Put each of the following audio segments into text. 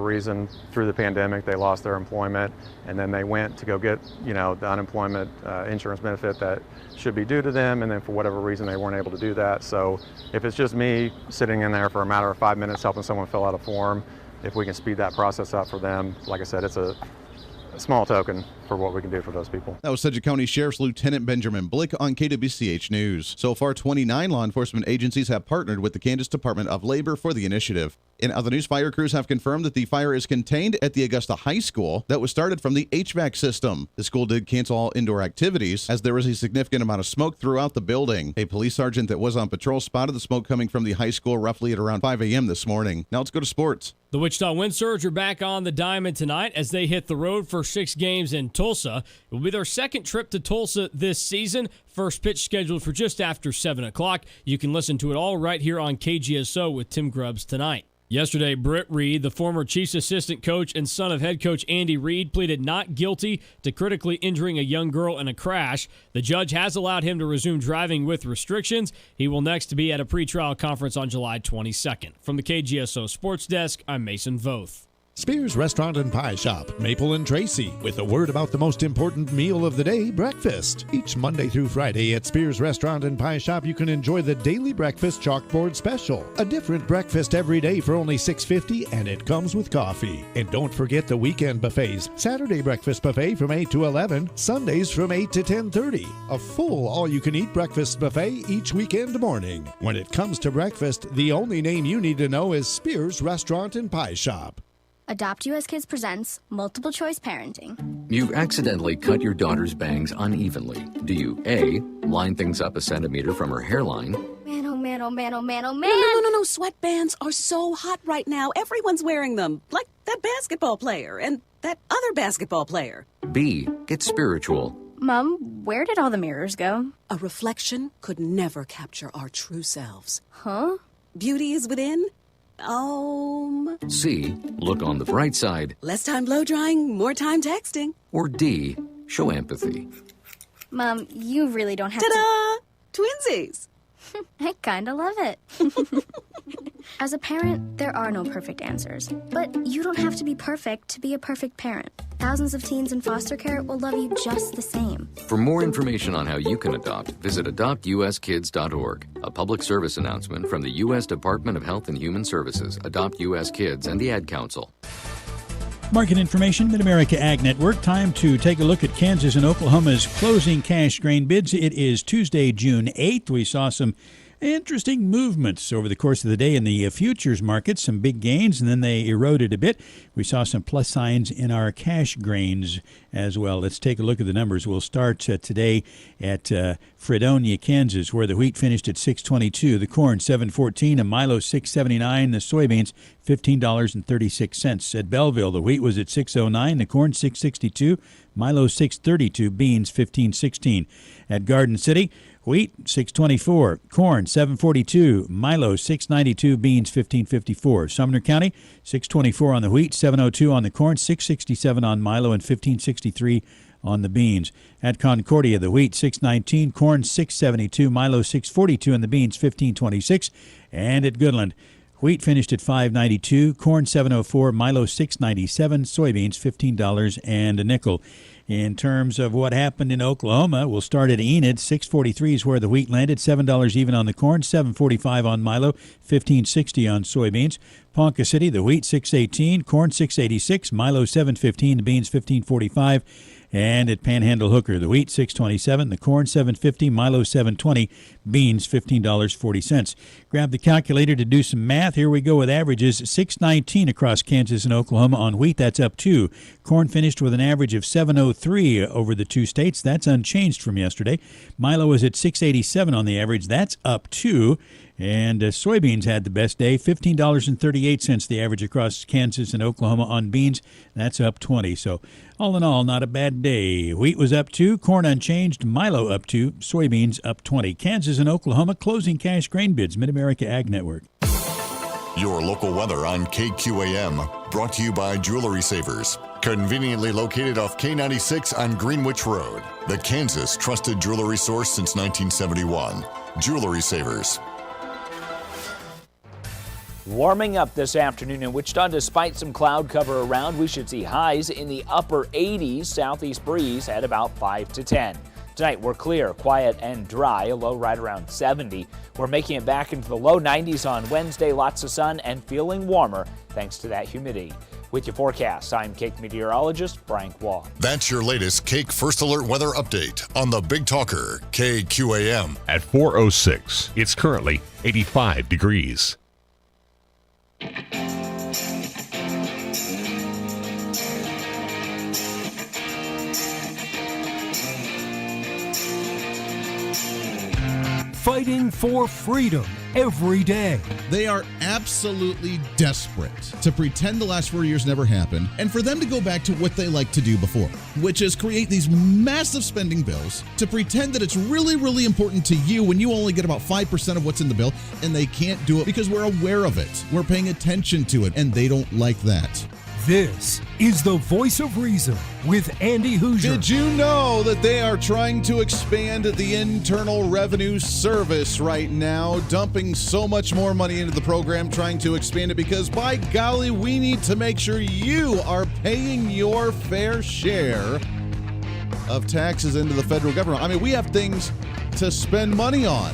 reason through the pandemic they lost their employment, and then they went to go get the unemployment insurance benefit that should be due to them, and then for whatever reason they weren't able to do that. So if it's just me sitting in there for a matter of 5 minutes helping someone fill out a form, if we can speed that process up for them, like I said, it's a small token for what we can do for those people. That was Sedgwick County Sheriff's Lieutenant Benjamin Blick on KWCH News. So far, 29 law enforcement agencies have partnered with the Kansas Department of Labor for the initiative. In other news, fire crews have confirmed that the fire is contained at the Augusta High School that was started from the HVAC system. The school did cancel all indoor activities as there was a significant amount of smoke throughout the building. A police sergeant that was on patrol spotted the smoke coming from the high school roughly at around 5 a.m. this morning. Now let's go to sports. The Wichita Wind Surge are back on the diamond tonight as they hit the road for 6 games in Tulsa. It will be their second trip to Tulsa this season. First pitch scheduled for just after 7 o'clock. You can listen to it all right here on KGSO with Tim Grubbs tonight. Yesterday, Britt Reed, the former Chiefs assistant coach and son of head coach Andy Reid, pleaded not guilty to critically injuring a young girl in a crash. The judge has allowed him to resume driving with restrictions. He will next be at a pretrial conference on July 22nd. From the KGSO Sports Desk, I'm Mason Voth. Spears Restaurant and Pie Shop, Maple and Tracy, with a word about the most important meal of the day, breakfast. Each Monday through Friday at Spears Restaurant and Pie Shop, you can enjoy the Daily Breakfast Chalkboard Special. A different breakfast every day for only $6.50, and it comes with coffee. And don't forget the weekend buffets. Saturday breakfast buffet from 8 to 11, Sundays from 8 to 10:30. A full all-you-can-eat breakfast buffet each weekend morning. When it comes to breakfast, the only name you need to know is Spears Restaurant and Pie Shop. Adopt US Kids presents Multiple Choice Parenting. You accidentally cut your daughter's bangs unevenly. Do you A, line things up a centimeter from her hairline? Man, oh man, oh man, oh man, oh man. No. Sweatbands are so hot right now. Everyone's wearing them. Like that basketball player and that other basketball player. B, get spiritual. Mom, where did all the mirrors go? A reflection could never capture our true selves. Huh? Beauty is within. C, look on the bright side. Less time blow drying, more time texting. Or D, show empathy. Mom, you really don't have Ta-da! Twinsies! I kinda love it. As a parent, there are no perfect answers. But you don't have to be perfect to be a perfect parent. Thousands of teens in foster care will love you just the same. For more information on how you can adopt, visit adoptuskids.org. A public service announcement from the U.S. Department of Health and Human Services, Adopt U.S. Kids, and the Ad Council. Market information, Mid-America Ag Network. Time to take a look at Kansas and Oklahoma's closing cash grain bids. It is Tuesday, June 8th. We saw some interesting movements over the course of the day in the futures market, some big gains, and then they eroded a bit. We saw some plus signs in our cash grains as well. Let's take a look at the numbers. We'll start today at Fredonia, Kansas, where the wheat finished at $6.22, the corn $7.14, and Milo $6.79, the soybeans $15.36. At Belleville, the wheat was at $6.09, the corn $6.62, Milo $6.32, beans $15.16. At Garden City, wheat $6.24, corn $7.42, Milo $6.92, beans $15.54. Sumner County $6.24 on the wheat, $7.02 on the corn, $6.67 on Milo, and $15.63 on the beans. At Concordia, the wheat $6.19, corn $6.72, Milo $6.42, and the beans $15.26. And at Goodland, wheat finished at $5.92, corn $7.04, Milo $6.97, soybeans $15 and a nickel. In terms of what happened in Oklahoma, we'll start at Enid. $6.43 is where the wheat landed, $7 even on the corn, $7.45 on Milo, $15.60 on soybeans. Ponca City, the wheat $6.18, corn $6.86, Milo $7.15, the beans $15.45. And at Panhandle Hooker, the wheat $6.27, the corn $7.50, Milo $7.20, beans $15.40. Grab the calculator to do some math. Here we go with averages. $6.19 across Kansas and Oklahoma on wheat. That's up 2. Corn finished with an average of $7.03 over the two states. That's unchanged from yesterday. Milo is at $6.87 on the average. That's up 2. And soybeans had the best day, $15.38 the average across Kansas and Oklahoma on beans. That's up 20. So all in all, not a bad day. Wheat was up 2, corn unchanged, Milo up 2, soybeans up 20. Kansas and Oklahoma closing cash grain bids, Mid-America Ag Network. Your local weather on KQAM, brought to you by Jewelry Savers. Conveniently located off K96 on Greenwich Road. The Kansas trusted jewelry source since 1971. Jewelry Savers. Warming up this afternoon in Wichita, despite some cloud cover around, we should see highs in the upper 80s, southeast breeze at about 5 to 10. Tonight, we're clear, quiet, and dry, a low right around 70. We're making it back into the low 90s on Wednesday, lots of sun and feeling warmer thanks to that humidity. With your forecast, I'm Cake meteorologist Frank Wong. That's your latest Cake First Alert weather update on the Big Talker, KQAM. At 4:06, it's currently 85 degrees. Fighting for freedom every day. They are absolutely desperate to pretend the last 4 years never happened and for them to go back to what they liked to do before, which is create these massive spending bills to pretend that it's really, really important to you when you only get about 5% of what's in the bill, and they can't do it because we're aware of it. We're paying attention to it, and they don't like that. This is the Voice of Reason with Andy Hooser. Did you know that they are trying to expand the Internal Revenue Service right now, dumping so much more money into the program, trying to expand it because, by golly, we need to make sure you are paying your fair share of taxes into the federal government. I mean, we have things to spend money on.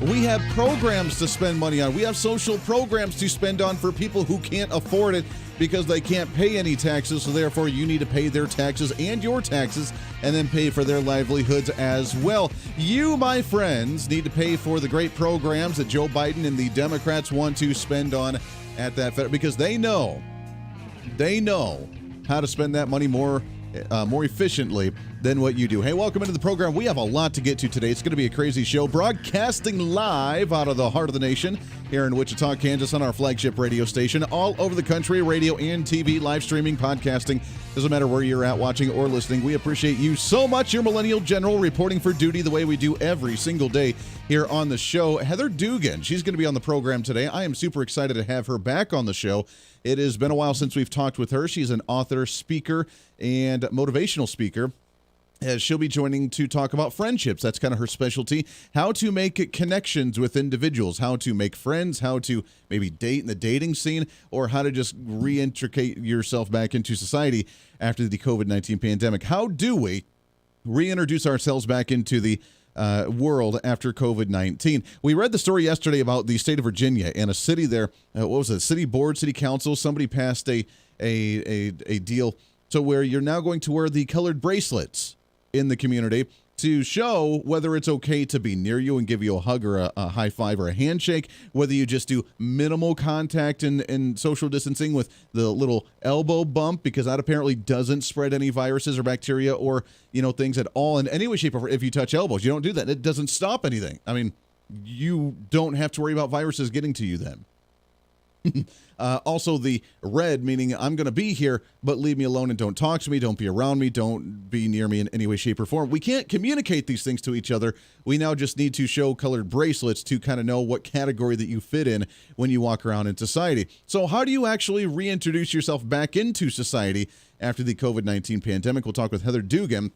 We have programs to spend money on. We have social programs to spend on for people who can't afford it because they can't pay any taxes. So therefore, you need to pay their taxes and your taxes and then pay for their livelihoods as well. You, my friends, need to pay for the great programs that Joe Biden and the Democrats want to spend on at that federal, because they know how to spend that money more efficiently than what you do. Hey, welcome into the program. We have a lot to get to today. It's going to be a crazy show, broadcasting live out of the heart of the nation here in Wichita, Kansas, on our flagship radio station, all over the country, radio and TV, live streaming, podcasting. Doesn't matter where you're at, watching or listening. We appreciate you so much. Your Millennial General reporting for duty the way we do every single day here on the show. Heather Dugan, she's going to be on the program today. I am super excited to have her back on the show. It has been a while since we've talked with her. She's an author, speaker, and motivational speaker. As she'll be joining to talk about friendships. That's kind of her specialty. How to make connections with individuals, how to make friends, how to maybe date in the dating scene, or how to just reintegrate yourself back into society after the COVID-19 pandemic. How do we reintroduce ourselves back into the world after COVID-19? We read the story yesterday about the state of Virginia and a city there. What was it? City board, city council. Somebody passed a deal to where you're now going to wear the colored bracelets in the community to show whether it's okay to be near you and give you a hug or a high five or a handshake, whether you just do minimal contact and social distancing with the little elbow bump, because that apparently doesn't spread any viruses or bacteria or, things at all in any way, shape, or form. If you touch elbows, you don't do that. It doesn't stop anything. I mean, you don't have to worry about viruses getting to you then. Also, the red, meaning I'm going to be here, but leave me alone and don't talk to me, don't be around me, don't be near me in any way, shape, or form. We can't communicate these things to each other. We now just need to show colored bracelets to kind of know what category that you fit in when you walk around in society. So how do you actually reintroduce yourself back into society after the COVID-19 pandemic? We'll talk with Heather Dugan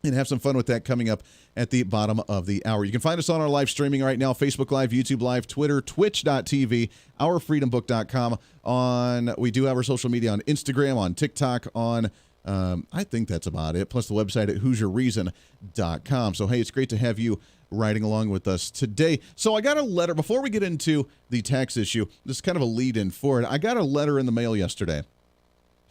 and have some fun with that coming up at the bottom of the hour. You can find us on our live streaming right now, Facebook Live, YouTube Live, Twitter, twitch.tv, ourfreedombook.com. We do have our social media on Instagram, on TikTok, on, I think that's about it, plus the website at HooserReason.com. So, hey, it's great to have you riding along with us today. So I got a letter, before we get into the tax issue, this is kind of a lead-in for it. I got a letter in the mail yesterday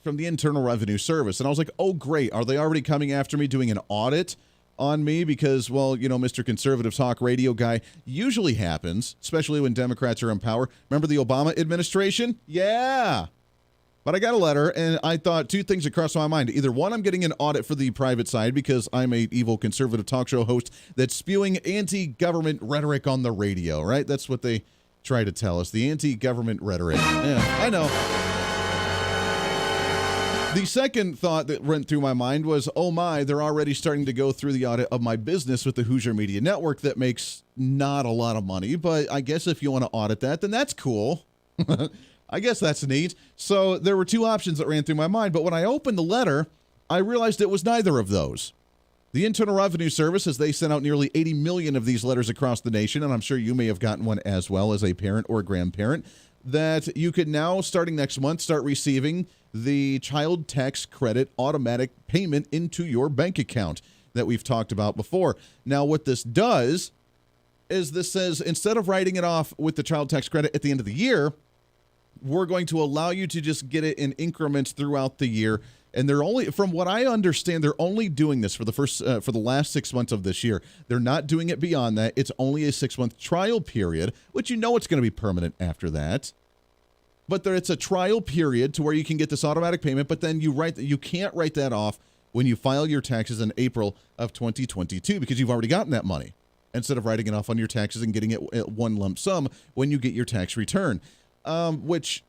from the Internal Revenue Service. And I was like, oh, great. Are they already coming after me, doing an audit on me? Because, well, Mr. Conservative Talk Radio guy usually happens, especially when Democrats are in power. Remember the Obama administration? Yeah. But I got a letter, and I thought two things that crossed my mind. Either one, I'm getting an audit for the private side because I'm a evil conservative talk show host that's spewing anti-government rhetoric on the radio, right? That's what they try to tell us, the anti-government rhetoric. Yeah, I know. The second thought that went through my mind was, oh my, they're already starting to go through the audit of my business with the Hooser Media Network that makes not a lot of money. But I guess if you want to audit that, then that's cool. I guess that's neat. So there were two options that ran through my mind. But when I opened the letter, I realized it was neither of those. The Internal Revenue Service, as they sent out nearly 80 million of these letters across the nation, and I'm sure you may have gotten one as well as a parent or grandparent, that you could now, starting next month, start receiving the child tax credit automatic payment into your bank account that we've talked about before. Now, what this does is this says, instead of writing it off with the child tax credit at the end of the year, we're going to allow you to just get it in increments throughout the year. And they're only, from what I understand, they're only doing this for the last 6 months of this year. They're not doing it beyond that. It's only a 6-month trial period, which it's going to be permanent after that. But it's a trial period to where you can get this automatic payment, but then you can't write that off when you file your taxes in April of 2022 because you've already gotten that money, instead of writing it off on your taxes and getting it at one lump sum when you get your tax return, which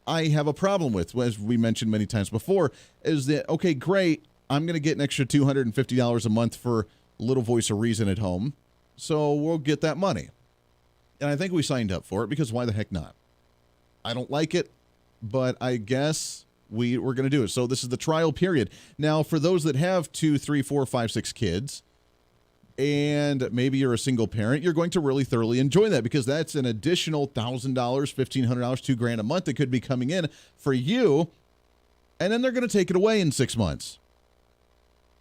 I have a problem with, as we mentioned many times before, is that, okay, great, I'm going to get an extra $250 a month for Little Voice of Reason at home, so we'll get that money. And I think we signed up for it because why the heck not? I don't like it, but I guess we're going to do it. So this is the trial period. Now, for those that have 2, 3, 4, 5, 6 kids, and maybe you're a single parent, you're going to really thoroughly enjoy that because that's an additional $1,000, $1,500, $2,000 a month that could be coming in for you, and then they're going to take it away in 6 months.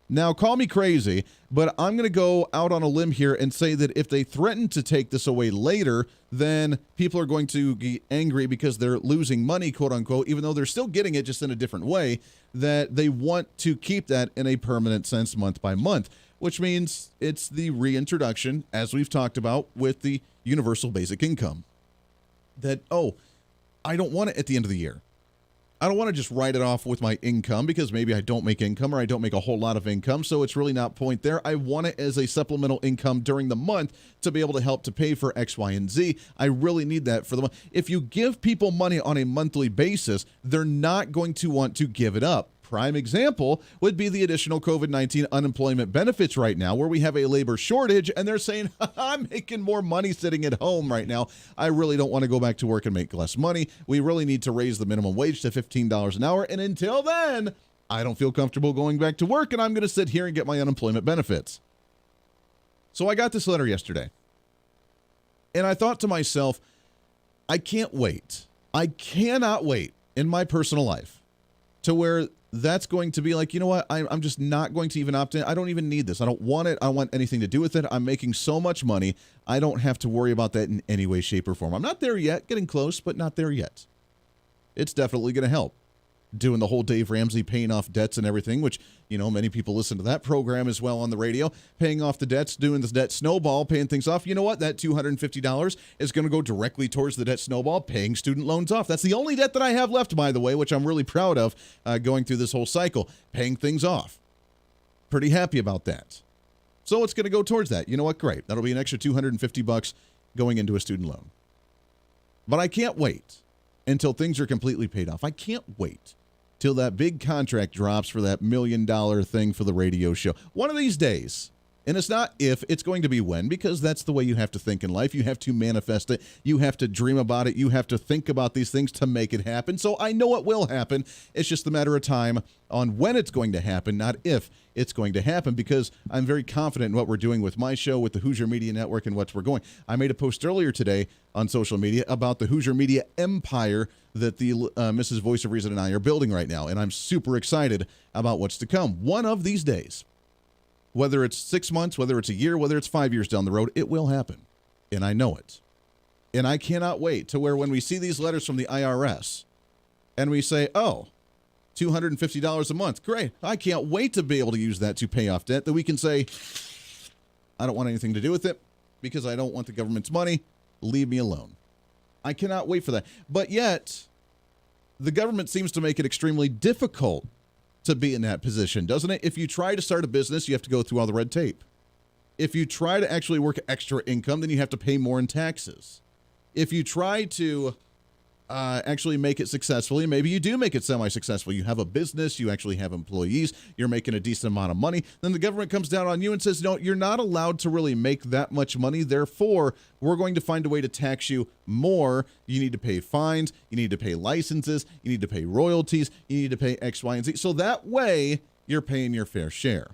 Now, call me crazy, but I'm going to go out on a limb here and say that if they threaten to take this away later, then people are going to be angry because they're losing money, quote unquote, even though they're still getting it just in a different way, that they want to keep that in a permanent sense month by month, which means it's the reintroduction, as we've talked about, with the universal basic income. That, I don't want it at the end of the year. I don't want to just write it off with my income because maybe I don't make income or I don't make a whole lot of income, so it's really not point there. I want it as a supplemental income during the month to be able to help to pay for X, Y, and Z. I really need that for the month. If you give people money on a monthly basis, they're not going to want to give it up. Prime example would be the additional COVID-19 unemployment benefits right now, where we have a labor shortage, and they're saying, I'm making more money sitting at home right now. I really don't want to go back to work and make less money. We really need to raise the minimum wage to $15 an hour, and until then, I don't feel comfortable going back to work, and I'm going to sit here and get my unemployment benefits. So I got this letter yesterday, and I thought to myself, I can't wait. I cannot wait in my personal life to where that's going to be like, you know what, I'm just not going to even opt in. I don't even need this. I don't want it. I don't want anything to do with it. I'm making so much money. I don't have to worry about that in any way, shape, or form. I'm not there yet. Getting close, but not there yet. It's definitely going to help. Doing the whole Dave Ramsey paying off debts and everything, which, many people listen to that program as well on the radio, paying off the debts, doing the debt snowball, paying things off. You know what? That $250 is going to go directly towards the debt snowball, paying student loans off. That's the only debt that I have left, by the way, which I'm really proud of going through this whole cycle, paying things off. Pretty happy about that. So it's going to go towards that. You know what? Great. That'll be an extra $250 going into a student loan. But I can't wait until things are completely paid off. I can't wait till that big contract drops for that $1 million thing for the radio show. One of these days, and it's not if, it's going to be when, because that's the way you have to think in life. You have to manifest it. You have to dream about it. You have to think about these things to make it happen. So I know it will happen. It's just a matter of time on when it's going to happen, not if it's going to happen, because I'm very confident in what we're doing with my show, with the Hooser Media Network, and what we're going. I made a post earlier today on social media about the Hooser Media empire that the Mrs. Voice of Reason and I are building right now, and I'm super excited about what's to come. One of these days, whether it's 6 months, whether it's a year, whether it's 5 years down the road, it will happen, and I know it. And I cannot wait to where when we see these letters from the IRS and we say, $250 a month. Great. I can't wait to be able to use that to pay off debt, that we can say, I don't want anything to do with it because I don't want the government's money. Leave me alone. I cannot wait for that. But yet, the government seems to make it extremely difficult to be in that position, doesn't it? If you try to start a business, you have to go through all the red tape. If you try to actually work extra income, then you have to pay more in taxes. If you try to actually make it successfully, maybe you do make it semi-successful. You have a business, you actually have employees, you're making a decent amount of money. Then the government comes down on you and says, no, you're not allowed to really make that much money. Therefore, we're going to find a way to tax you more. You need to pay fines. You need to pay licenses. You need to pay royalties. You need to pay X, Y, and Z. So that way, you're paying your fair share.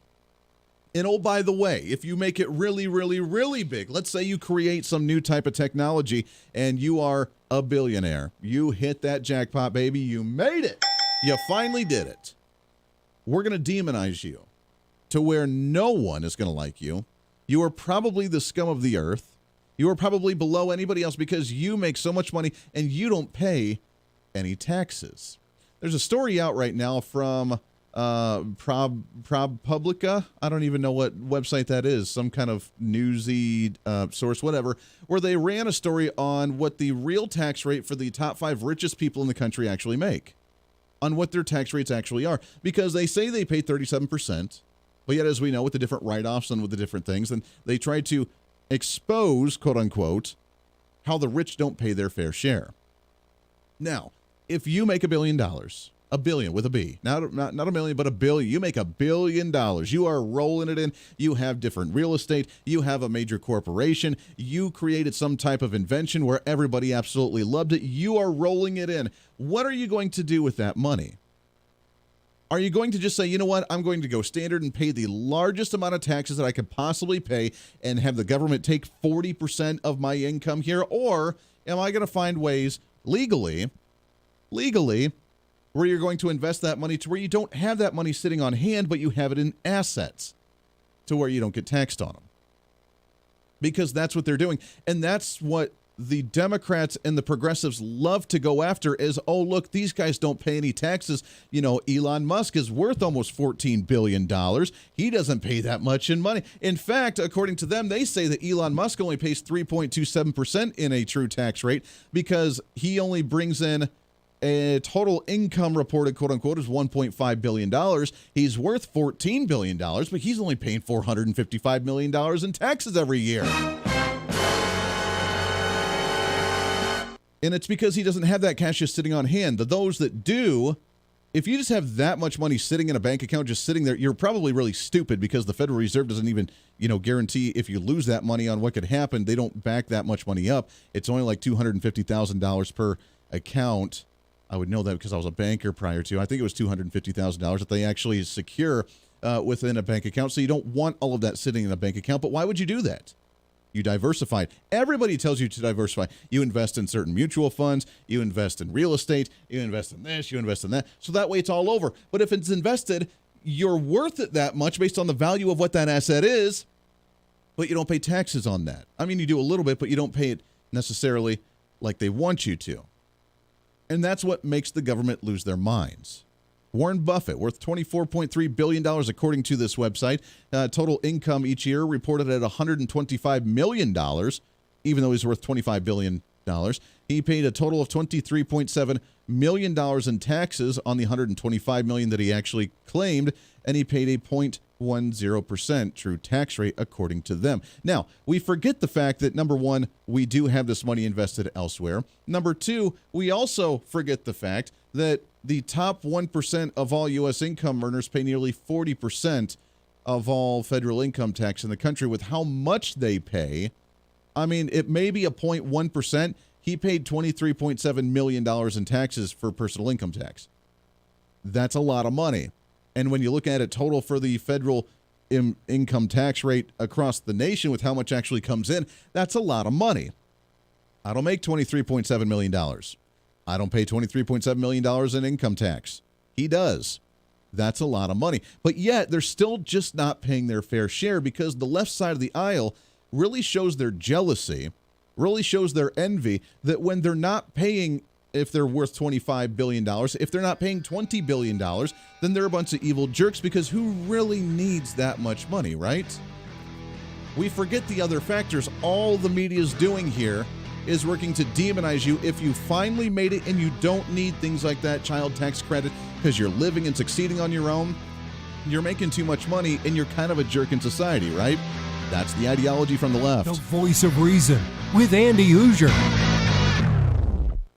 And oh, by the way, if you make it really, really, really big, let's say you create some new type of technology and you are a billionaire. You hit that jackpot, baby. You made it. You finally did it. We're going to demonize you to where no one is going to like you. You are probably the scum of the earth. You are probably below anybody else because you make so much money and you don't pay any taxes. There's a story out right now from ProPublica. I don't even know what website that is. Some kind of newsy source, whatever, where they ran a story on what the real tax rate for the top 5 richest people in the country actually make, on what their tax rates actually are, because they say they pay 37%, but yet, as we know, with the different write-offs and with the different things, and they try to expose, quote unquote, how the rich don't pay their fair share. Now, if you make $1 billion, a billion with a B, not a million, but $1 billion. You make $1 billion. You are rolling it in. You have different real estate. You have a major corporation. You created some type of invention where everybody absolutely loved it. You are rolling it in. What are you going to do with that money? Are you going to just say, you know what, I'm going to go standard and pay the largest amount of taxes that I could possibly pay and have the government take 40% of my income here? Or am I going to find ways legally, where you're going to invest that money to where you don't have that money sitting on hand, but you have it in assets to where you don't get taxed on them? Because that's what they're doing. And that's what the Democrats and the progressives love to go after is, oh, look, these guys don't pay any taxes. You know, Elon Musk is worth almost $14 billion. He doesn't pay that much in money. In fact, according to them, they say that Elon Musk only pays 3.27% in a true tax rate because he only brings in a total income reported, quote unquote, is $1.5 billion. He's worth $14 billion, but he's only paying $455 million in taxes every year. And it's because he doesn't have that cash just sitting on hand. Those that do, if you just have that much money sitting in a bank account, just sitting there, you're probably really stupid because the Federal Reserve doesn't even, guarantee if you lose that money on what could happen. They don't back that much money up. It's only like $250,000 per account. I would know that because I was a banker prior to. I think it was $250,000 that they actually secure within a bank account. So you don't want all of that sitting in a bank account. But why would you do that? You diversify. Everybody tells you to diversify. You invest in certain mutual funds. You invest in real estate. You invest in this. You invest in that. So that way it's all over. But if it's invested, you're worth it that much based on the value of what that asset is, but you don't pay taxes on that. I mean, you do a little bit, but you don't pay it necessarily like they want you to. And that's what makes the government lose their minds. Warren Buffett, worth $24.3 billion, according to this website. Total income each year reported at $125 million, even though he's worth $25 billion. He paid a total of $23.7 million in taxes on the $125 million that he actually claimed, and he paid a 0.10% true tax rate, according to them. Now, we forget the fact that, number one, we do have this money invested elsewhere. Number two, we also forget the fact that the top 1% of all U.S. income earners pay nearly 40% of all federal income tax in the country. With how much they pay, I mean, it may be a 0.1%. He paid $23.7 million in taxes for personal income tax. That's a lot of money. And when you look at it total for the federal income tax rate across the nation with how much actually comes in, that's a lot of money. I don't make $23.7 million. I don't pay $23.7 million in income tax. He does. That's a lot of money. But yet, they're still just not paying their fair share because the left side of the aisle really shows their jealousy, really shows their envy that when they're not paying, if they're worth $25 billion, if they're not paying $20 billion, then they're a bunch of evil jerks because who really needs that much money, right? We forget the other factors. All the media's doing here is working to demonize you if you finally made it and you don't need things like that child tax credit because you're living and succeeding on your own. You're making too much money and you're kind of a jerk in society, right? That's the ideology from the left. The voice of reason with Andy Hooser.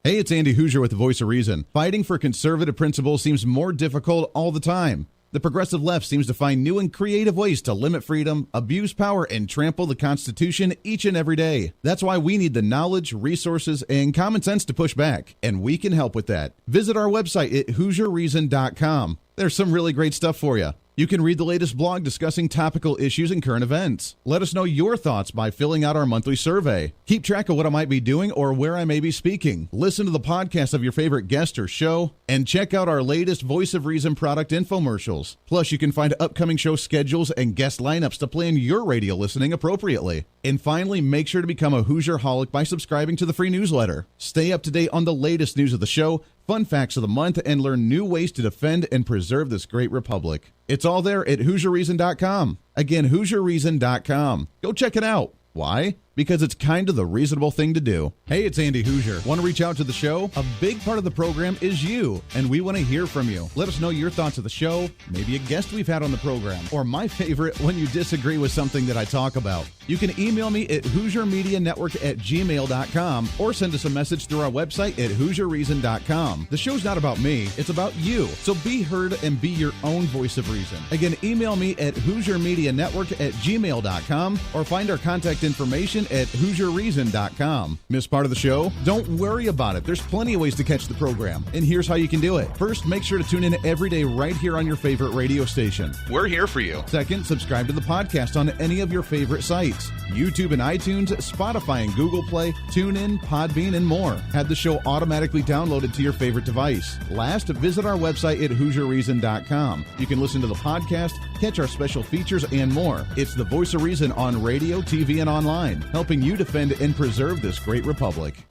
Hey, it's Andy Hooser with the Voice of Reason. Fighting for conservative principles seems more difficult all the time. The progressive left seems to find new and creative ways to limit freedom, abuse power, and trample the Constitution each and every day. That's why we need the knowledge, resources, and common sense to push back, and we can help with that. Visit our website at HooserReason.com. There's some really great stuff for you. You can read the latest blog discussing topical issues and current events. Let us know your thoughts by filling out our monthly survey. Keep track of what I might be doing or where I may be speaking. Listen to the podcast of your favorite guest or show, and check out our latest Voice of Reason product infomercials. Plus, you can find upcoming show schedules and guest lineups to plan your radio listening appropriately. And finally, make sure to become a Hoosier-holic by subscribing to the free newsletter. Stay up to date on the latest news of the show, fun facts of the month, and learn new ways to defend and preserve this great republic. It's all there at HoosierReason.com. Again, HoosierReason.com. Go check it out. Why? Because it's kind of the reasonable thing to do. Hey, it's Andy Hoosier. Want to reach out to the show? A big part of the program is you, and we want to hear from you. Let us know your thoughts of the show, maybe a guest we've had on the program, or my favorite, when you disagree with something that I talk about. You can email me at HoosierMediaNetwork@gmail.com or send us a message through our website at HoosierReason.com. The show's not about me, it's about you. So be heard and be your own voice of reason. Again, email me at HoosierMediaNetwork@gmail.com or find our contact information at HoosierReason.com. Miss part of the show? Don't worry about it. There's plenty of ways to catch the program, and here's how you can do it. First, make sure to tune in every day right here on your favorite radio station. We're here for you. Second, subscribe to the podcast on any of your favorite sites. YouTube and iTunes, Spotify and Google Play, TuneIn, Podbean, and more. Have the show automatically downloaded to your favorite device. Last, visit our website at HoosierReason.com. You can listen to the podcast, catch our special features, and more. It's the voice of reason on radio, TV, and online, helping you defend and preserve this great republic.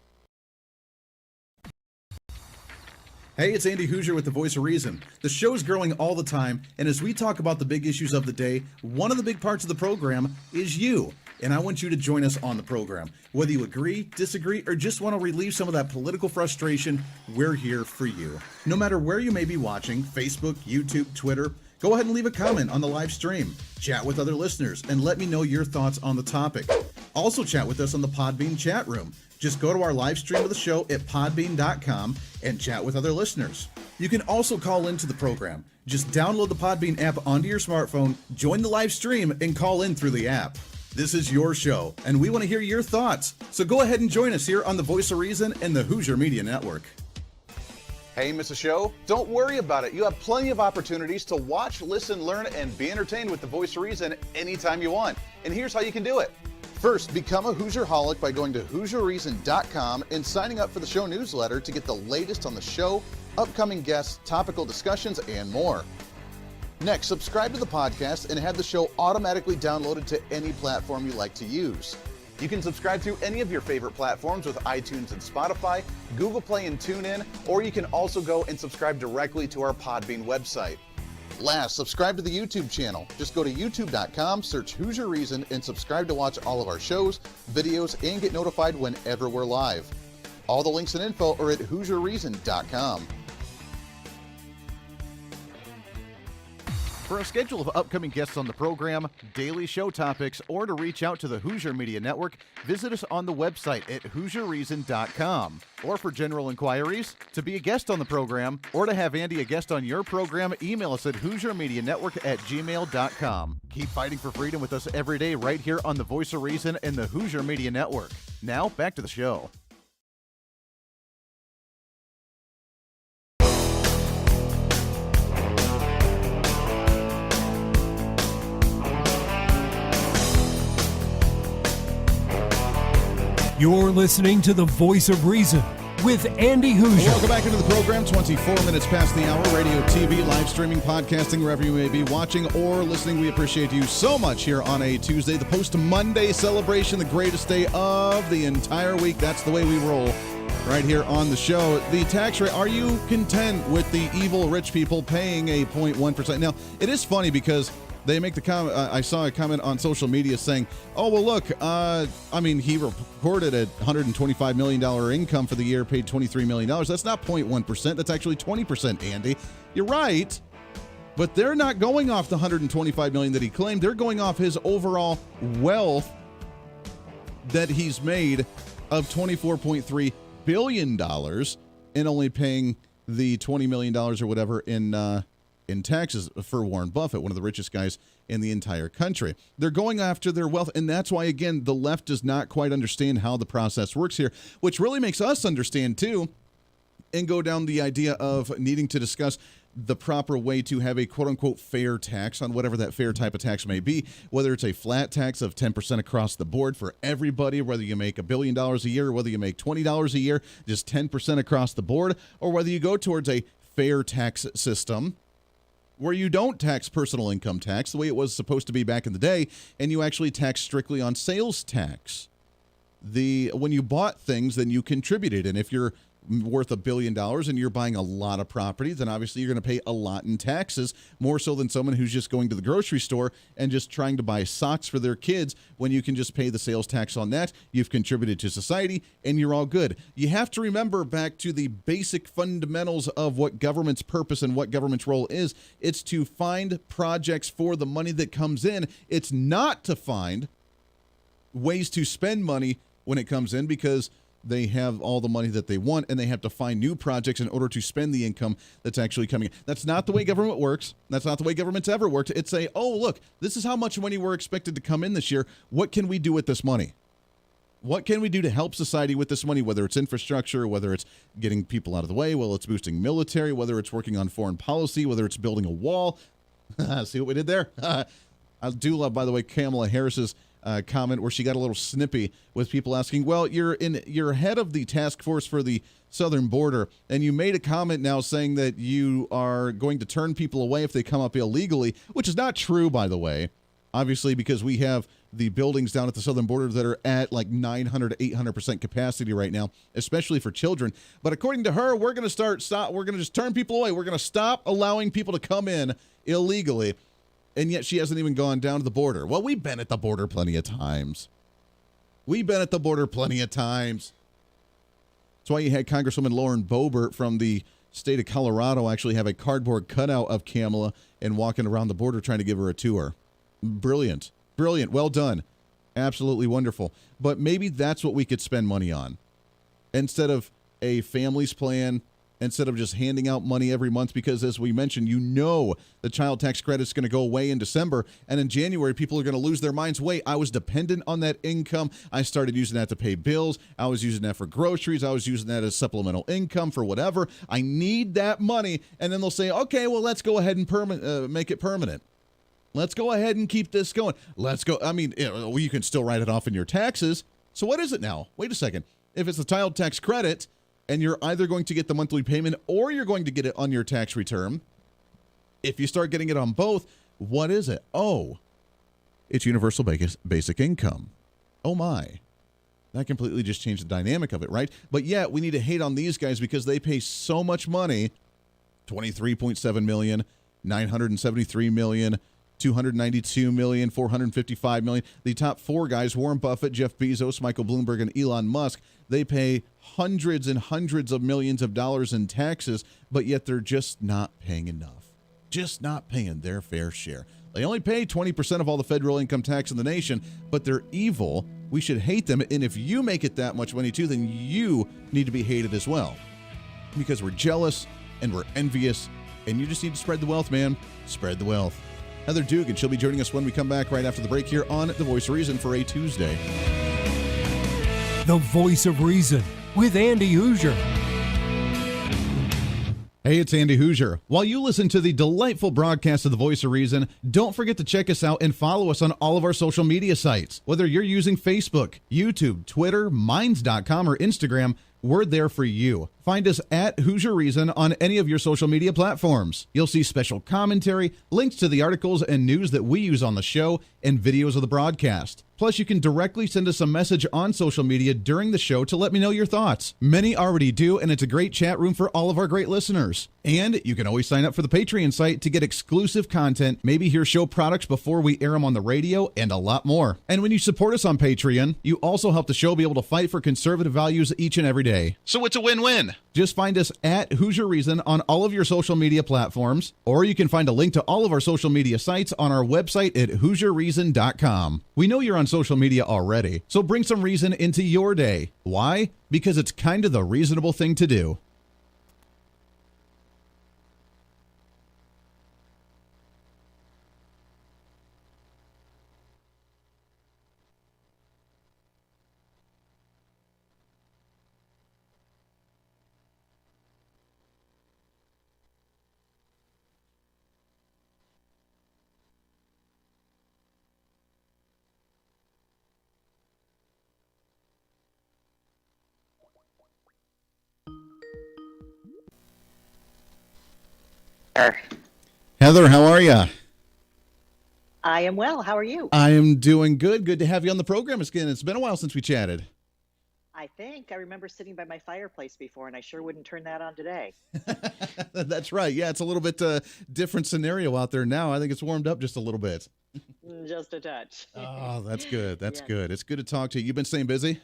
Hey, it's Andy Hoosier with the Voice of Reason. The show's growing all the time, and as we talk about the big issues of the day, one of the big parts of the program is you. And I want you to join us on the program. Whether you agree, disagree, or just want to relieve some of that political frustration, we're here for you. No matter where you may be watching, Facebook, YouTube, Twitter, go ahead and leave a comment on the live stream. Chat with other listeners and let me know your thoughts on the topic. Also chat with us on the Podbean chat room. Just go to our live stream of the show at podbean.com and chat with other listeners. You can also call into the program. Just download the Podbean app onto your smartphone, join the live stream, and call in through the app. This is your show, and we want to hear your thoughts. So go ahead and join us here on the Voice of Reason and the Hoosier Media Network. Hey, miss a show? Don't worry about it. You have plenty of opportunities to watch, listen, learn, and be entertained with the Voice of Reason anytime you want. And here's how you can do it. First, become a Hoosier-holic by going to HoosierReason.com and signing up for the show newsletter to get the latest on the show, upcoming guests, topical discussions, and more. Next, subscribe to the podcast and have the show automatically downloaded to any platform you like to use. You can subscribe through any of your favorite platforms with iTunes and Spotify, Google Play and TuneIn, or you can also go and subscribe directly to our Podbean website. Last, subscribe to the YouTube channel. Just go to youtube.com, search Hoosier Reason, and subscribe to watch all of our shows, videos, and get notified whenever we're live. All the links and info are at HoosierReason.com. For a schedule of upcoming guests on the program, daily show topics, or to reach out to the Hoosier Media Network, visit us on the website at HoosierReason.com. Or for general inquiries, to be a guest on the program, or to have Andy a guest on your program, email us at HoosierMediaNetwork@gmail.com. Keep fighting for freedom with us every day right here on the Voice of Reason and the Hoosier Media Network. Now, back to the show. You're listening to the Voice of Reason with Andy Hoosier. Welcome back into the program. 24 minutes past the hour. Radio, TV, live streaming, podcasting, wherever you may be watching or listening. We appreciate you so much here on a Tuesday, the post-Monday celebration, the greatest day of the entire week. That's the way we roll right here on the show. The tax rate, are you content with the evil rich people paying a 0.1%? Now, it is funny because they make the comment. I saw a comment on social media saying, oh, well, look, he reported a $125 million income for the year, paid $23 million. That's not 0.1%. That's actually 20%, Andy. You're right. But they're not going off the $125 million that he claimed. They're going off his overall wealth that he's made of $24.3 billion and only paying the $20 million or whatever in taxes for Warren Buffett, one of the richest guys in the entire country. They're going after their wealth, and that's why, again, the left does not quite understand how the process works here, which really makes us understand, too, and go down the idea of needing to discuss the proper way to have a quote-unquote fair tax on whatever that fair type of tax may be, whether it's a flat tax of 10% across the board for everybody, whether you make $1 billion a year, whether you make $20 a year, just 10% across the board, or whether you go towards a fair tax system where you don't tax personal income tax the way it was supposed to be back in the day, and you actually tax strictly on sales tax. When you bought things, then you contributed, and if you're worth $1 billion and you're buying a lot of property, then obviously you're going to pay a lot in taxes, more so than someone who's just going to the grocery store and just trying to buy socks for their kids. When you can just pay the sales tax on that, you've contributed to society and you're all good. You have to remember back to the basic fundamentals of what government's purpose and what government's role is. It's to find projects for the money that comes in. It's not to find ways to spend money when it comes in, because they have all the money that they want, and they have to find new projects in order to spend the income that's actually coming in. That's not the way government works. That's not the way government's ever worked. It's a, oh, look, this is how much money we're expected to come in this year. What can we do with this money? What can we do to help society with this money, whether it's infrastructure, whether it's getting people out of the way, whether it's boosting military, whether it's working on foreign policy, whether it's building a wall. See what we did there? I do love, by the way, Kamala Harris's comment where she got a little snippy with people asking, well, you're head of the task force for the southern border, and you made a comment now saying that you are going to turn people away if they come up illegally, which is not true, by the way, obviously, because we have the buildings down at the southern border that are at like 900 to 800% capacity right now, especially for children. But according to her, we're going to just turn people away. We're going to stop allowing people to come in illegally. And yet she hasn't even gone down to the border. Well, we've been at the border plenty of times. That's why you had Congresswoman Lauren Boebert from the state of Colorado actually have a cardboard cutout of Kamala and walking around the border trying to give her a tour. Brilliant. Well done. Absolutely wonderful. But maybe that's what we could spend money on. Instead of a family's plan, instead of just handing out money every month, because as we mentioned, the child tax credit is going to go away in December, and in January, people are going to lose their minds. Wait, I was dependent on that income. I started using that to pay bills. I was using that for groceries. I was using that as supplemental income for whatever. I need that money, and then they'll say, okay, well, let's go ahead and make it permanent. Let's go ahead and keep this going. Let's go. I mean, you can still write it off in your taxes. So what is it now? Wait a second. If it's the child tax credit, and you're either going to get the monthly payment or you're going to get it on your tax return, if you start getting it on both, what is it? Oh, it's universal basic income. Oh my. That completely just changed the dynamic of it, right? But yeah, we need to hate on these guys because they pay so much money. $23.7 million, $973 million, $292 million, $455 million. The top four guys, Warren Buffett, Jeff Bezos, Michael Bloomberg, and Elon Musk, they pay hundreds and hundreds of millions of dollars in taxes, but yet they're just not paying enough. Just not paying their fair share. They only pay 20% of all the federal income tax in the nation, but they're evil. We should hate them, and if you make it that much money too, then you need to be hated as well. Because we're jealous and we're envious, and you just need to spread the wealth, man. Spread the wealth. Heather Dugan, she'll be joining us when we come back right after the break here on The Voice of Reason for a Tuesday. The Voice of Reason with Andy Hooser. Hey, it's Andy Hooser. While you listen to the delightful broadcast of The Voice of Reason, don't forget to check us out and follow us on all of our social media sites. Whether you're using Facebook, YouTube, Twitter, Minds.com, or Instagram, we're there for you. Find us at Hooser Reason on any of your social media platforms. You'll see special commentary, links to the articles and news that we use on the show, and videos of the broadcast. Plus, you can directly send us a message on social media during the show to let me know your thoughts. Many already do, and it's a great chat room for all of our great listeners. And you can always sign up for the Patreon site to get exclusive content, maybe hear show products before we air them on the radio, and a lot more. And when you support us on Patreon, you also help the show be able to fight for conservative values each and every day. So it's a win-win. Just find us at Hooser Reason on all of your social media platforms, or you can find a link to all of our social media sites on our website at HooserReason.com. We know you're on social media already, so bring some reason into your day. Why? Because it's kind of the reasonable thing to do. Heather, how are you? I am well. How are you? I am doing good. Good to have you on the program again. It's been a while since we chatted. I think I remember sitting by my fireplace before, and I sure wouldn't turn that on today. That's right. Yeah, it's a little bit different scenario out there now. I think it's warmed up just a little bit. Just a touch. Oh, that's good. That's Yeah. good. It's good to talk to you. You've been staying busy?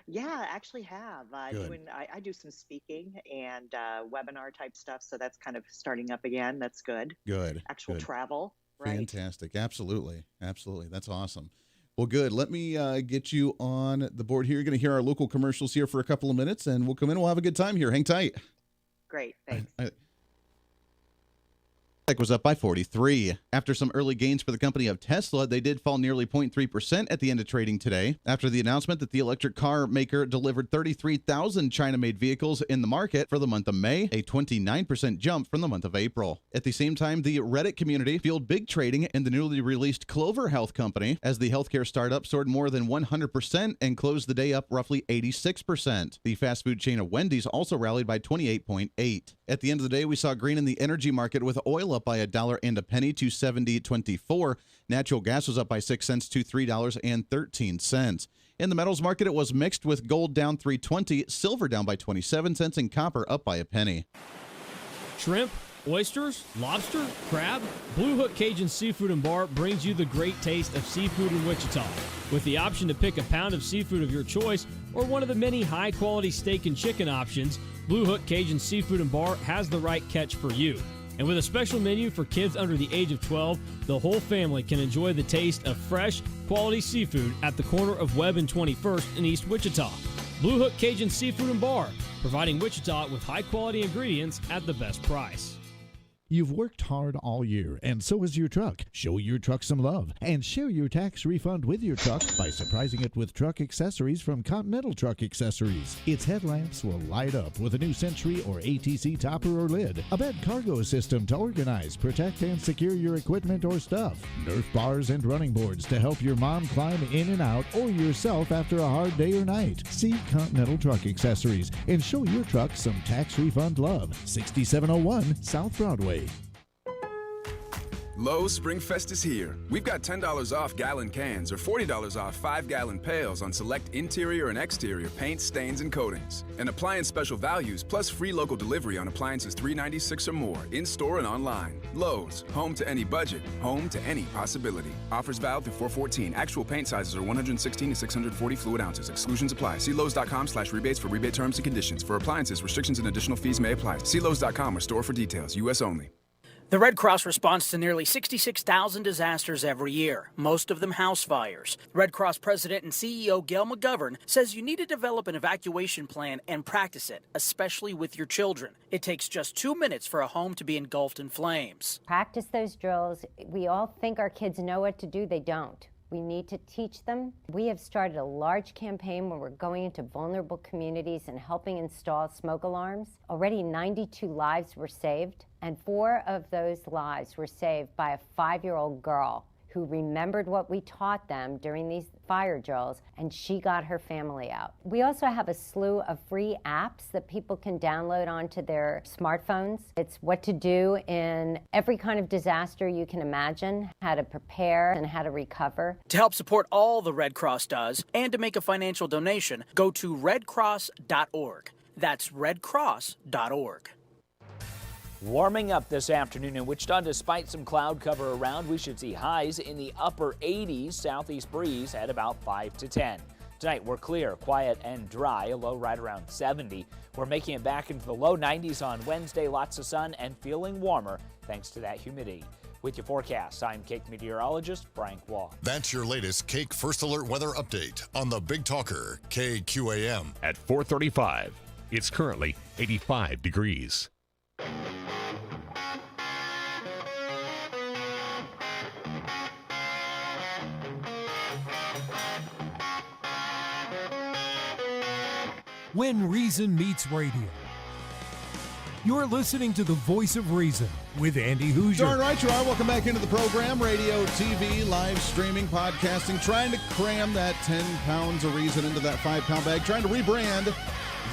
Yeah, I actually have. Good. I do some speaking and webinar type stuff, so that's kind of starting up again. That's good. Good. Actual Good. travel, right? Fantastic. Absolutely. Absolutely. That's awesome. Well, good. Let me get you on the board here. You're going to hear our local commercials here for a couple of minutes, and we'll come in. We'll have a good time here. Hang tight. Great. Thanks. Was up by 43. After some early gains for the company of Tesla, they did fall nearly 0.3% at the end of trading today after the announcement that the electric car maker delivered 33,000 China-made vehicles in the market for the month of May, a 29% jump from the month of April. At the same time, the Reddit community fueled big trading in the newly released Clover Health company as the healthcare startup soared more than 100% and closed the day up roughly 86%. The fast food chain of Wendy's also rallied by 28.8%. At the end of the day, we saw green in the energy market with oil up by $1 and a penny to $70.24. Natural gas was up by 6 cents to $3.13. In the metals market, it was mixed with gold down 3.20, silver down by 27 cents, and copper up by a penny. Shrimp, oysters, lobster, crab, Blue Hook Cajun Seafood and Bar brings you the great taste of seafood in Wichita. With the option to pick a pound of seafood of your choice or one of the many high-quality steak and chicken options, Blue Hook Cajun Seafood and Bar has the right catch for you. And with a special menu for kids under the age of 12, the whole family can enjoy the taste of fresh, quality seafood at the corner of Webb and 21st in East Wichita. Blue Hook Cajun Seafood and Bar, providing Wichita with high-quality ingredients at the best price. You've worked hard all year, and so has your truck. Show your truck some love and share your tax refund with your truck by surprising it with truck accessories from Continental Truck Accessories. Its headlamps will light up with a new Century or ATC topper or lid, a bed cargo system to organize, protect, and secure your equipment or stuff, Nerf bars and running boards to help your mom climb in and out or yourself after a hard day or night. See Continental Truck Accessories and show your truck some tax refund love. 6701 South Broadway. Lowe's Spring Fest is here. We've got $10 off gallon cans or $40 off 5-gallon pails on select interior and exterior paints, stains, and coatings. And appliance special values plus free local delivery on appliances $3.96 or more, in-store and online. Lowe's, home to any budget, home to any possibility. Offers valid through 4/14. Actual paint sizes are 116 to 640 fluid ounces. Exclusions apply. See Lowe's.com/rebates for rebate terms and conditions. For appliances, restrictions and additional fees may apply. See Lowe's.com or store for details. U.S. only. The Red Cross responds to nearly 66,000 disasters every year, most of them house fires. Red Cross President and CEO Gail McGovern says you need to develop an evacuation plan and practice it, especially with your children. It takes just 2 minutes for a home to be engulfed in flames. Practice those drills. We all think our kids know what to do. They don't. We need to teach them. We have started a large campaign where we're going into vulnerable communities and helping install smoke alarms. Already 92 lives were saved, and 4 of those lives were saved by a 5-year-old girl who remembered what we taught them during these fire drills, and she got her family out. We also have a slew of free apps that people can download onto their smartphones. It's what to do in every kind of disaster you can imagine, how to prepare and how to recover. To help support all the Red Cross does and to make a financial donation, go to redcross.org. That's redcross.org. Warming up this afternoon in Wichita. Despite some cloud cover around, we should see highs in the upper 80s. Southeast breeze at about 5 to 10. Tonight, we're clear, quiet, and dry. A low right around 70. We're making it back into the low 90s on Wednesday. Lots of sun and feeling warmer thanks to that humidity. With your forecast, I'm Cake meteorologist Frank Wall. That's your latest Cake First Alert weather update on the Big Talker, KQAM. At 4:35, it's currently 85 degrees. When Reason Meets Radio. You're listening to the Voice of Reason with Andy Hooser. Darn right you are. Welcome back into the program. Radio, TV, live streaming, podcasting. Trying to cram that 10 pounds of reason into that 5-pound bag. Trying to rebrand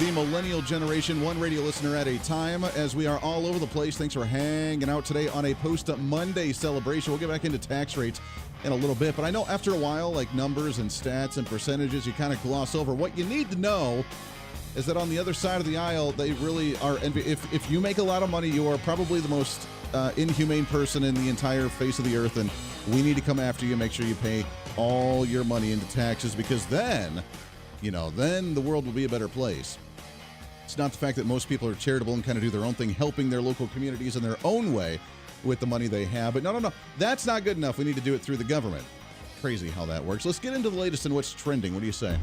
The millennial generation, one radio listener at a time, as we are all over the place. Thanks for hanging out today on a post-Monday celebration. We'll get back into tax rates in a little bit, but I know after a while, like numbers and stats and percentages, you kind of gloss over. What you need to know is that on the other side of the aisle, they really are if you make a lot of money, you are probably the most inhumane person in the entire face of the earth, and we need to come after you and make sure you pay all your money into taxes, because then the world will be a better place. It's not the fact that most people are charitable and kind of do their own thing, helping their local communities in their own way with the money they have. But no, that's not good enough. We need to do it through the government. Crazy how that works. Let's get into the latest and what's trending. What do you say?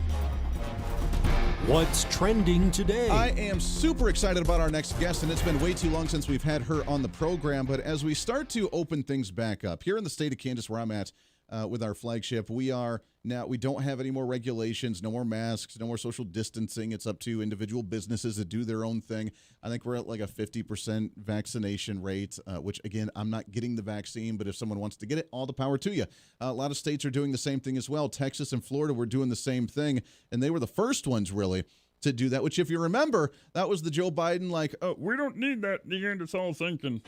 What's trending today? I am super excited about our next guest, and it's been way too long since we've had her on the program. But as we start to open things back up here in the state of Kansas, where I'm at with our flagship, we don't have any more regulations, no more masks, no more social distancing. It's up to individual businesses to do their own thing. I think we're at like a 50% vaccination rate, which, again, I'm not getting the vaccine, but if someone wants to get it, all the power to you. A lot of states are doing the same thing as well. Texas and Florida were doing the same thing, and they were the first ones, really, to do that, which, if you remember, that was the Joe Biden, like, oh, we don't need that Neanderthal thinking.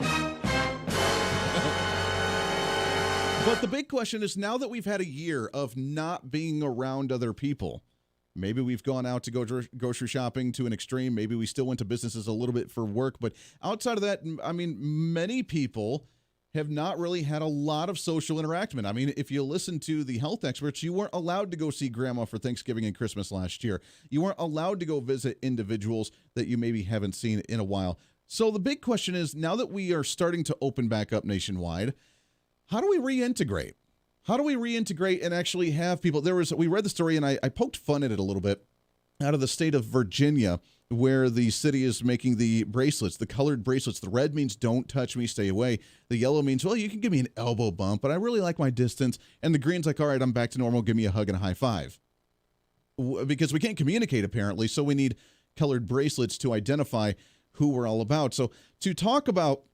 But the big question is, now that we've had a year of not being around other people, maybe we've gone out to go grocery shopping to an extreme. Maybe we still went to businesses a little bit for work. But outside of that, I mean, many people have not really had a lot of social interaction. I mean, if you listen to the health experts, you weren't allowed to go see grandma for Thanksgiving and Christmas last year. You weren't allowed to go visit individuals that you maybe haven't seen in a while. So the big question is, now that we are starting to open back up nationwide, how do we reintegrate? How do we reintegrate and actually have people? We read the story, and I poked fun at it a little bit, out of the state of Virginia, where the city is making the bracelets, the colored bracelets. The red means don't touch me, stay away. The yellow means, well, you can give me an elbow bump, but I really like my distance. And the green's like, all right, I'm back to normal. Give me a hug and a high five. Because we can't communicate, apparently, so we need colored bracelets to identify who we're all about. So to talk about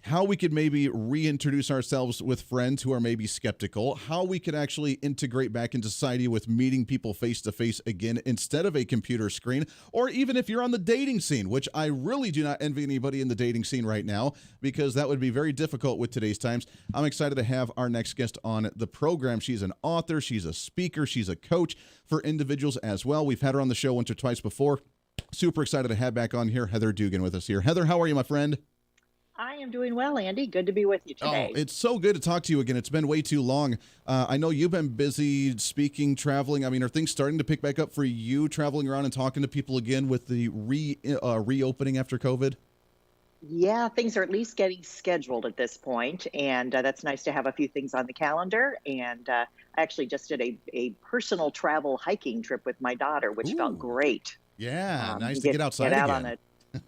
how we could maybe reintroduce ourselves with friends who are maybe skeptical, how we could actually integrate back into society with meeting people face-to-face again instead of a computer screen, or even if you're on the dating scene, which I really do not envy anybody in the dating scene right now, because that would be very difficult with today's times. I'm excited to have our next guest on the program. She's an author, she's a speaker, she's a coach for individuals as well. We've had her on the show once or twice before. Super excited to have back on here Heather Dugan with us here. Heather, how are you, my friend? I am doing well, Andy. Good to be with you today. Oh, it's so good to talk to you again. It's been way too long. I know you've been busy speaking, traveling. I mean, are things starting to pick back up for you, traveling around and talking to people again with the reopening after COVID? Yeah, things are at least getting scheduled at this point, and that's nice to have a few things on the calendar. And I actually just did a personal travel hiking trip with my daughter, which felt great. Yeah, nice to get outside again. On it.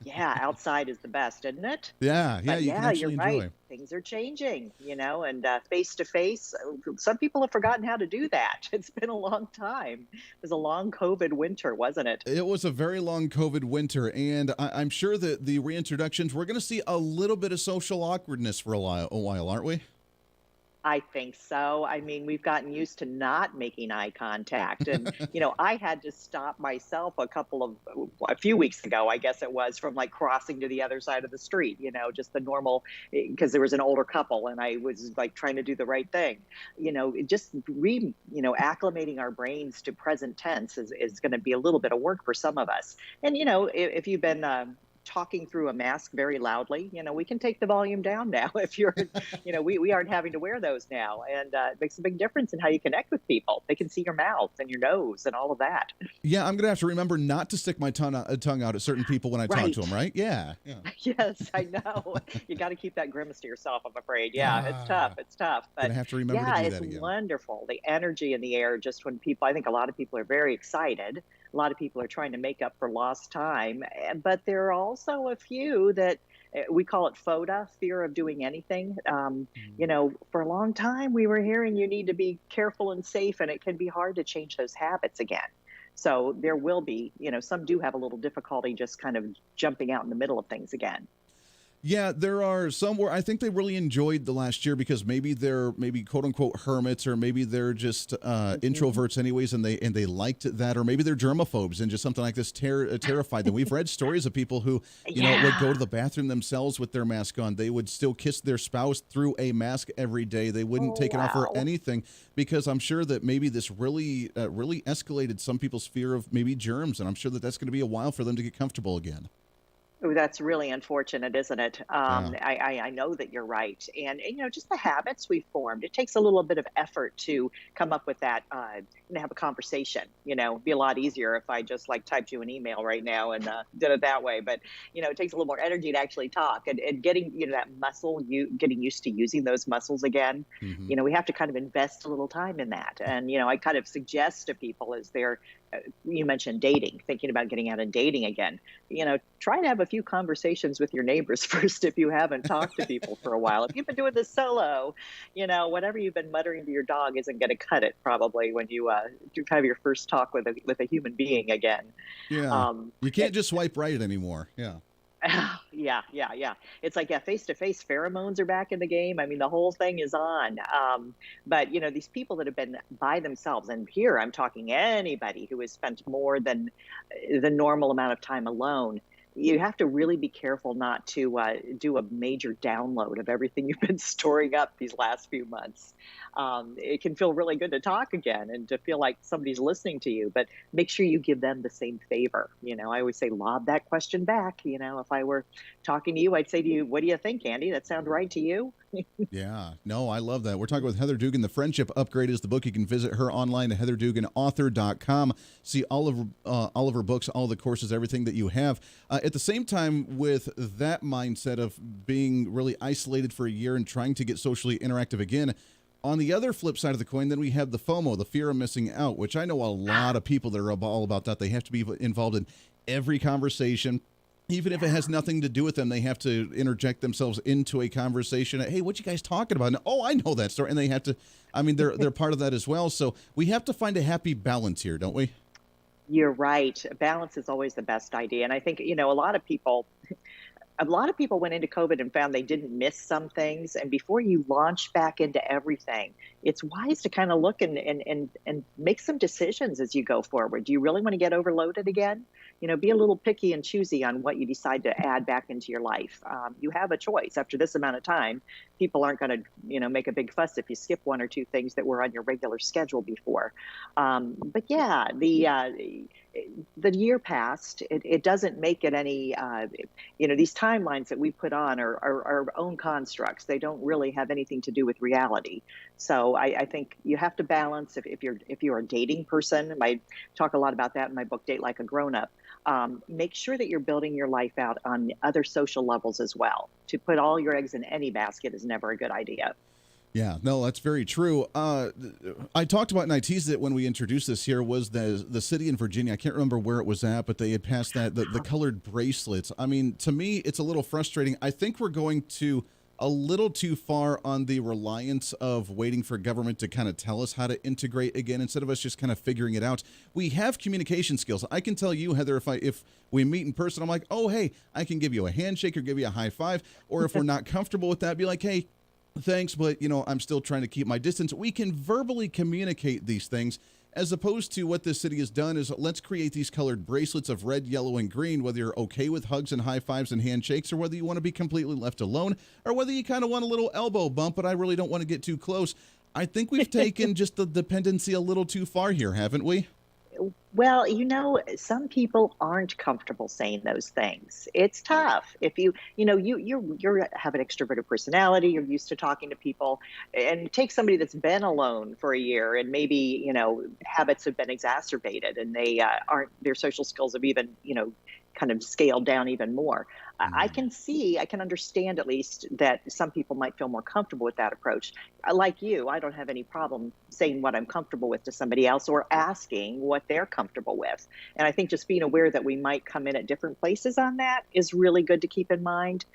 Yeah, outside is the best, isn't it? Yeah, you can actually you're enjoy. Right. Things are changing, and face to face. Some people have forgotten how to do that. It's been a long time. It was a long COVID winter, wasn't it? It was a very long COVID winter, and I'm sure that the reintroductions, we're going to see a little bit of social awkwardness for a while, aren't we? I think so. I mean, we've gotten used to not making eye contact. And, I had to stop myself a few weeks ago, I guess it was, from like crossing to the other side of the street, just the normal, because there was an older couple and I was like trying to do the right thing. Just acclimating our brains to present tense is going to be a little bit of work for some of us. And, if you've been talking through a mask very loudly, we can take the volume down now. If you're, we aren't having to wear those now, and it makes a big difference in how you connect with people. They can see your mouth and your nose and all of that. Yeah, I'm gonna have to remember not to stick my tongue out at certain people when I talk to them. Right? Yeah. Yes, I know. You got to keep that grimace to yourself, I'm afraid. Yeah, it's tough. It's tough. But I have to remember to do that again. It's wonderful. The energy in the air, just when I think a lot of people are very excited. A lot of people are trying to make up for lost time, but there are also a few that we call it FODA, fear of doing anything. For a long time, we were hearing you need to be careful and safe, and it can be hard to change those habits again. So there will be, some do have a little difficulty just kind of jumping out in the middle of things again. Yeah, there are some where I think they really enjoyed the last year because maybe they're quote unquote hermits, or maybe they're just introverts anyways, and they liked that, or maybe they're germaphobes and just something like this terrified them. We've read stories of people who would go to the bathroom themselves with their mask on. They would still kiss their spouse through a mask every day. They wouldn't take it off or anything, because I'm sure that maybe this really escalated some people's fear of maybe germs, and I'm sure that that's going to be a while for them to get comfortable again. Oh, that's really unfortunate, isn't it? Yeah. I know that you're right. And, just the habits we've formed, it takes a little bit of effort to come up with that, and have a conversation. It'd be a lot easier if I just typed you an email right now and did it that way. But, it takes a little more energy to actually talk, and getting, that muscle, getting used to using those muscles again. Mm-hmm. We have to kind of invest a little time in that. And, I kind of suggest to people as they're, you mentioned dating, thinking about getting out and dating again, try to have a few conversations with your neighbors first if you haven't talked to people for a while. If you've been doing this solo, whatever you've been muttering to your dog isn't going to cut it probably when you have your first talk with a human being again. Yeah, you can't just swipe right anymore. Yeah. Yeah. It's like, face-to-face pheromones are back in the game. I mean, the whole thing is on. But, these people that have been by themselves, and here I'm talking anybody who has spent more than the normal amount of time alone, you have to really be careful not to do a major download of everything you've been storing up these last few months. It can feel really good to talk again and to feel like somebody's listening to you, but make sure you give them the same favor. I always say, lob that question back. If I were talking to you, I'd say to you, what do you think, Andy? That sound right to you? Yeah, no, I love that. We're talking with Heather Dugan. The Friendship Upgrade is the book. You can visit her online at heatherduganauthor.com. See all of her books, all the courses, everything that you have. At the same time, with that mindset of being really isolated for a year and trying to get socially interactive again, on the other flip side of the coin, then we have the FOMO, the fear of missing out, which I know a lot of people that are all about that. They have to be involved in every conversation. Even if it has nothing to do with them, they have to interject themselves into a conversation. Hey, what you guys talking about? And, oh, I know that story. And they have to, they're part of that as well. So we have to find a happy balance here, don't we? You're right. Balance is always the best idea. And I think, a lot of people went into COVID and found they didn't miss some things. And before you launch back into everything, it's wise to kind of look and make some decisions as you go forward. Do you really want to get overloaded again? Be a little picky and choosy on what you decide to add back into your life. You have a choice. After this amount of time, people aren't going to, make a big fuss if you skip one or two things that were on your regular schedule before. But yeah, the year passed. It doesn't make it any, these timelines that we put on are our own constructs. They don't really have anything to do with reality. So I think you have to balance. If you're a dating person, I talk a lot about that in my book, Date Like a Grown-Up. Make sure that you're building your life out on other social levels as well. To put all your eggs in any basket is never a good idea. Yeah, no, that's very true. I talked about, and I teased it when we introduced this here, was the city in Virginia. I can't remember where it was at, but they had passed the colored bracelets. I mean, to me, it's a little frustrating. I think we're going to a little too far on the reliance of waiting for government to kind of tell us how to integrate again, instead of us just kind of figuring it out. We have communication skills. I can tell you, Heather, if we meet in person, I'm like, oh, hey, I can give you a handshake or give you a high five. Or if we're not comfortable with that, be like, hey, thanks, but, I'm still trying to keep my distance. We can verbally communicate these things, as opposed to what this city has done is, let's create these colored bracelets of red, yellow, and green, whether you're okay with hugs and high fives and handshakes, or whether you want to be completely left alone, or whether you kind of want a little elbow bump, but I really don't want to get too close. I think we've taken just the dependency a little too far here, haven't we? Well, some people aren't comfortable saying those things. It's tough. If you have an extroverted personality, you're used to talking to people, and take somebody that's been alone for a year and maybe, habits have been exacerbated and their social skills have even, kind of scaled down even more. I can understand at least that some people might feel more comfortable with that approach. Like you, I don't have any problem saying what I'm comfortable with to somebody else or asking what they're comfortable with. And I think just being aware that we might come in at different places on that is really good to keep in mind.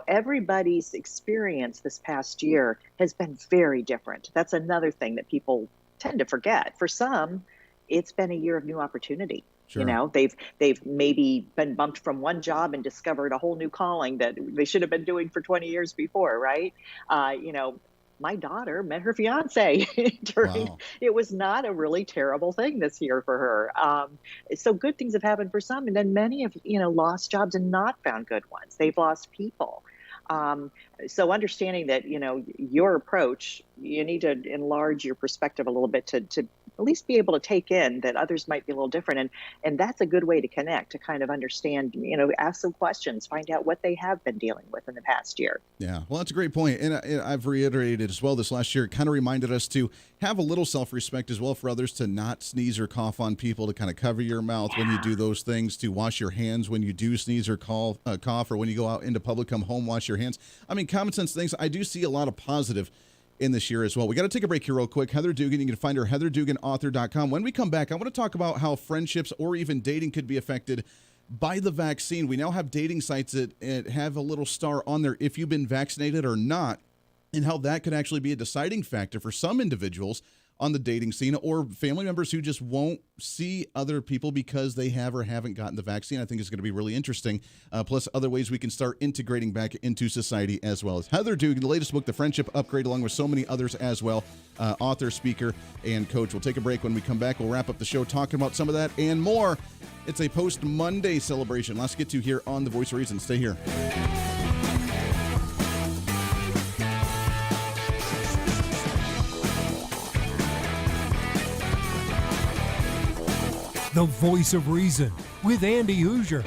Everybody's experience this past year has been very different. That's another thing that people tend to forget. For some, it's been a year of new opportunity. Sure. You know, they've maybe been bumped from one job and discovered a whole new calling that they should have been doing for 20 years before, right? You know, my daughter met her fiance during, Wow. it was not a really terrible thing this year for her. So good things have happened for some, and then many have, you know, lost jobs and not found good ones. They've lost people. So understanding that, you know, your approach, you need to enlarge your perspective a little bit to at least be able to take in that others might be a little different. And that's a good way to connect, to kind of understand, you know, ask some questions, find out what they have been dealing with in the past year. Yeah, well, that's a great point. And I've reiterated as well this last year, it kind of reminded us to have a little self-respect as well for others, to not sneeze or cough on people, to kind of cover your mouth when you do those things, to wash your hands when you do sneeze or cough, or when you go out into public, come home, wash your hands. I mean, common sense things. I do see a lot of positive in this year as well. We got to take a break here real quick. Heather Dugan, you can find her heatherduganauthor.com. When we come back, I want to talk about how friendships or even dating could be affected by the vaccine. We now have dating sites that have a little star on there if you've been vaccinated or not, and how that could actually be a deciding factor for some individuals on the dating scene, or family members who just won't see other people because they have or haven't gotten the vaccine. I think it's going to be really interesting. Plus other ways we can start integrating back into society as well. As Heather Dugan, the latest book, The Friendship Upgrade, along with so many others as well, author, speaker, and coach. We'll take a break. When we come back, we'll wrap up the show talking about some of that and more. It's a post-Monday celebration. Let's get to here on The Voice of Reason. Stay here. The Voice of Reason with Andy Hooser.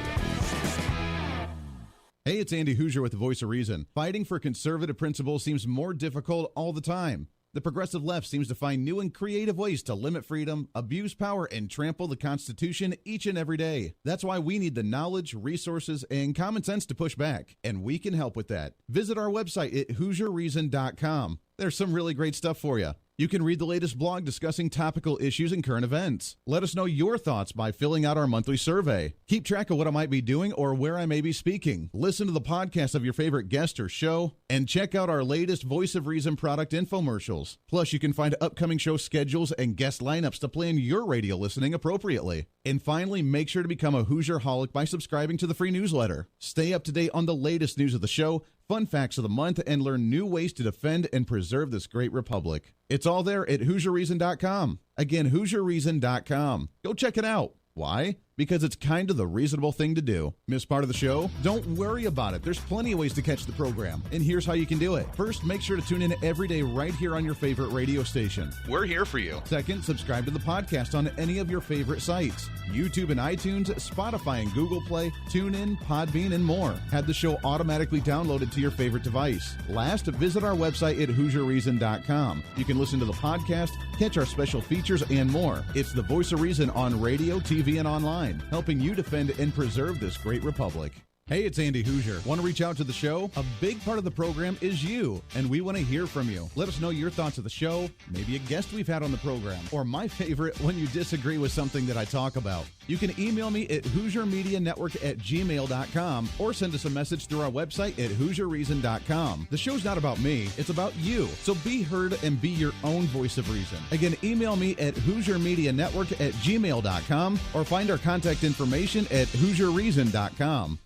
Hey, it's Andy Hooser with The Voice of Reason. Fighting for conservative principles seems more difficult all the time. The progressive left seems to find new and creative ways to limit freedom, abuse power, and trample the Constitution each and every day. That's why we need the knowledge, resources, and common sense to push back, and we can help with that. Visit our website at HooserReason.com. There's some really great stuff for you. You can read the latest blog discussing topical issues and current events. Let us know your thoughts by filling out our monthly survey. Keep track of what I might be doing or where I may be speaking. Listen to the podcast of your favorite guest or show, and check out our latest Voice of Reason product infomercials. Plus, you can find upcoming show schedules and guest lineups to plan your radio listening appropriately. And finally, make sure to become a Hoosier-holic by subscribing to the free newsletter. Stay up to date on the latest news of the show, fun facts of the month, and learn new ways to defend and preserve this great republic. It's all there at HooserReason.com. Again, HooserReason.com. Go check it out. Why? Because it's kind of the reasonable thing to do. Miss part of the show? Don't worry about it. There's plenty of ways to catch the program, and here's how you can do it. First, make sure to tune in every day right here on your favorite radio station. We're here for you. Second, subscribe to the podcast on any of your favorite sites. YouTube and iTunes, Spotify and Google Play, TuneIn, Podbean, and more. Have the show automatically downloaded to your favorite device. Last, visit our website at HooserReason.com. You can listen to the podcast, catch our special features, and more. It's the Voice of Reason on radio, TV, and online, helping you defend and preserve this great republic. Hey, it's Andy Hooser. Want to reach out to the show? A big part of the program is you, and we want to hear from you. Let us know your thoughts of the show, maybe a guest we've had on the program, or my favorite, when you disagree with something that I talk about. You can email me at HooserMediaNetwork@gmail.com or send us a message through our website at HooserReason.com. The show's not about me, it's about you. So be heard and be your own voice of reason. Again, email me at HooserMediaNetwork@gmail.com or find our contact information at HooserReason.com.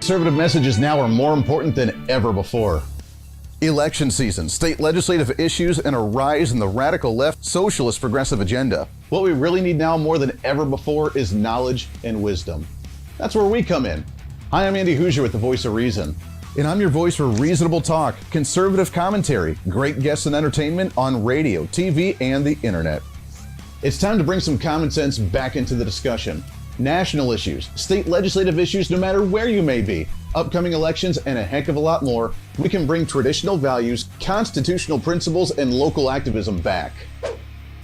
Conservative messages now are more important than ever before. Election season, state legislative issues, and a rise in the radical left socialist progressive agenda. What we really need now more than ever before is knowledge and wisdom. That's where we come in. Hi, I'm Andy Hooser with The Voice of Reason, and I'm your voice for reasonable talk, conservative commentary, great guests and entertainment on radio, TV, and the internet. It's time to bring some common sense back into the discussion. National issues, state legislative issues, no matter where you may be, upcoming elections, and a heck of a lot more, we can bring traditional values, constitutional principles, and local activism back.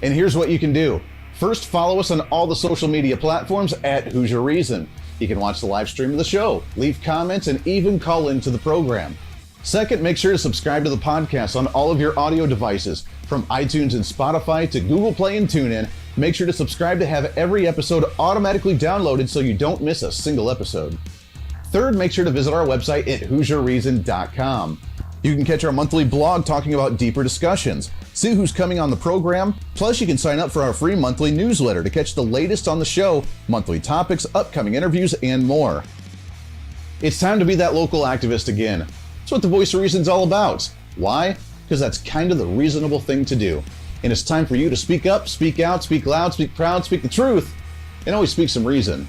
And here's what you can do. First, follow us on all the social media platforms at Hooser Reason. You can watch the live stream of the show, leave comments, and even call into the program. Second, make sure to subscribe to the podcast on all of your audio devices, from iTunes and Spotify to Google Play and TuneIn. Make sure to subscribe to have every episode automatically downloaded so you don't miss a single episode. Third, make sure to visit our website at HooserReason.com. You can catch our monthly blog talking about deeper discussions, see who's coming on the program, plus you can sign up for our free monthly newsletter to catch the latest on the show, monthly topics, upcoming interviews, and more. It's time to be that local activist again. That's what the Voice of Reason's all about. Why? Because that's kind of the reasonable thing to do. And it's time for you to speak up, speak out, speak loud, speak proud, speak the truth, and always speak some reason.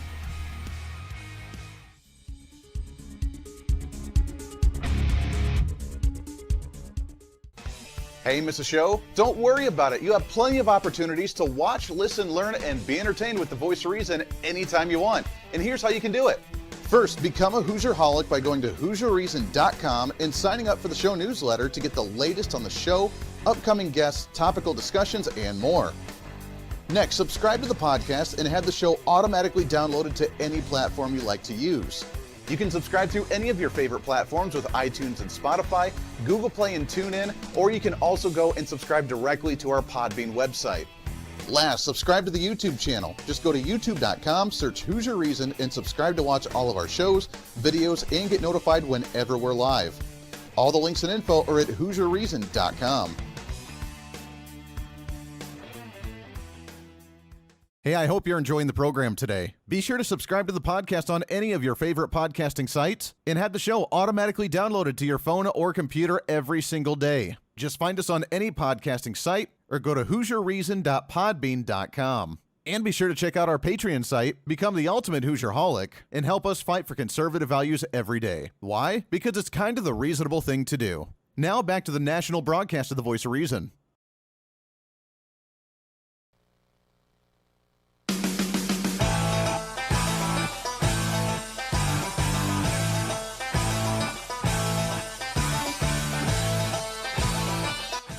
Hey, miss a show? Don't worry about it. You have plenty of opportunities to watch, listen, learn, and be entertained with the Voice of Reason anytime you want. And here's how you can do it. First, become a Hooserholic by going to HooserReason.com and signing up for the show newsletter to get the latest on the show, upcoming guests, topical discussions, and more. Next, subscribe to the podcast and have the show automatically downloaded to any platform you like to use. You can subscribe through any of your favorite platforms with iTunes and Spotify, Google Play and TuneIn, or you can also go and subscribe directly to our Podbean website. Last, subscribe to the YouTube channel. Just go to youtube.com, search Hooser Reason, and subscribe to watch all of our shows, videos, and get notified whenever we're live. All the links and info are at HooserReason.com. Hey, I hope you're enjoying the program today. Be sure to subscribe to the podcast on any of your favorite podcasting sites and have the show automatically downloaded to your phone or computer every single day. Just find us on any podcasting site or go to HooserReason.podbean.com. And be sure to check out our Patreon site, become the ultimate Hooserholic, and help us fight for conservative values every day. Why? Because it's kind of the reasonable thing to do. Now back to the national broadcast of the Voice of Reason.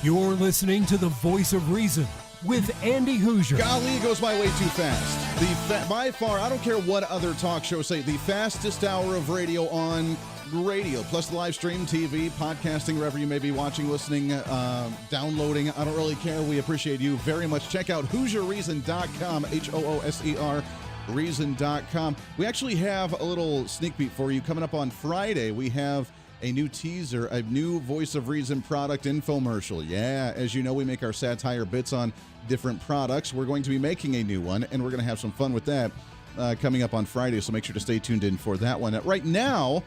You're listening to the Voice of Reason with Andy Hooser. Golly, it goes by way too fast. By far, I don't care what other talk shows say, the fastest hour of radio on radio, plus the live stream, TV, podcasting, wherever you may be watching, listening, downloading. I don't really care. We appreciate you very much. Check out HooserReason.com, HOOSER. Reason.com. We actually have a little sneak peek for you coming up on Friday. We have a new teaser, a new Voice of Reason product infomercial. Yeah, as you know, we make our satire bits on different products. We're going to be making a new one, and we're going to have some fun with that coming up on Friday, so make sure to stay tuned in for that one. Right now,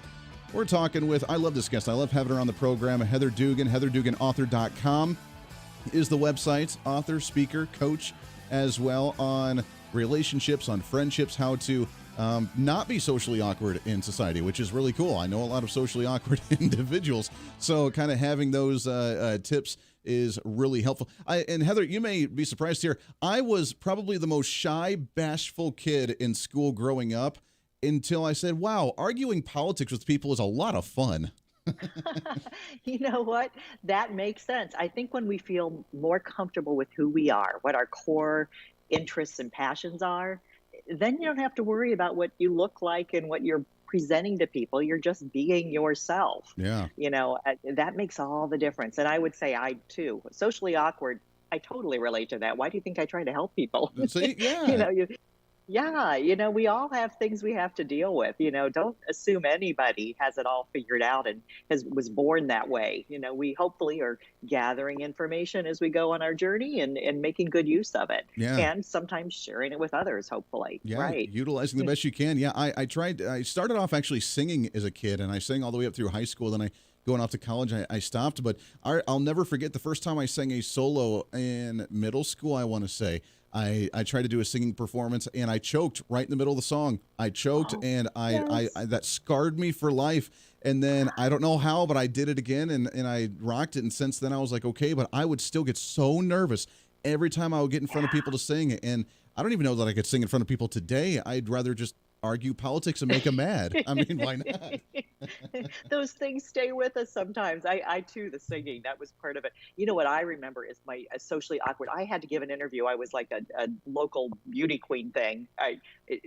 we're talking with, I love this guest. I love having her on the program, Heather Dugan. HeatherDuganAuthor.com is the website. Author, speaker, coach as well on relationships, on friendships, how to not be socially awkward in society, which is really cool. I know a lot of socially awkward individuals, so kind of having those tips is really helpful. And Heather, you may be surprised here. I was probably the most shy, bashful kid in school growing up until I said, wow, arguing politics with people is a lot of fun. You know what? That makes sense. I think when we feel more comfortable with who we are, what our core interests and passions are, then you don't have to worry about what you look like and what you're presenting to people. You're just being yourself. Yeah. You know, that makes all the difference. And I would say I too, socially awkward, I totally relate to that. Why do you think I try to help people? See, yeah. You know, we all have things we have to deal with. You know, don't assume anybody has it all figured out and was born that way. You know, we hopefully are gathering information as we go on our journey and making good use of it. Yeah. And sometimes sharing it with others, hopefully. Yeah, right. Utilizing the best you can. Yeah, I started off actually singing as a kid, and I sang all the way up through high school. Then going off to college, I stopped. But I'll never forget the first time I sang a solo in middle school, I want to say. I tried to do a singing performance, and I choked right in the middle of the song. I choked, and I that scarred me for life. And then I don't know how, but I did it again, and I rocked it. And since then, I was like, okay, but I would still get so nervous every time I would get in front of people to sing. And I don't even know that I could sing in front of people today. I'd rather just argue politics and make them mad. I mean, why not? Those things stay with us sometimes. I too, the singing, that was part of it. You know what I remember is my socially awkward. I had to give an interview. I was like a local beauty queen thing.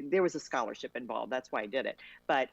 There was a scholarship involved. That's why I did it. But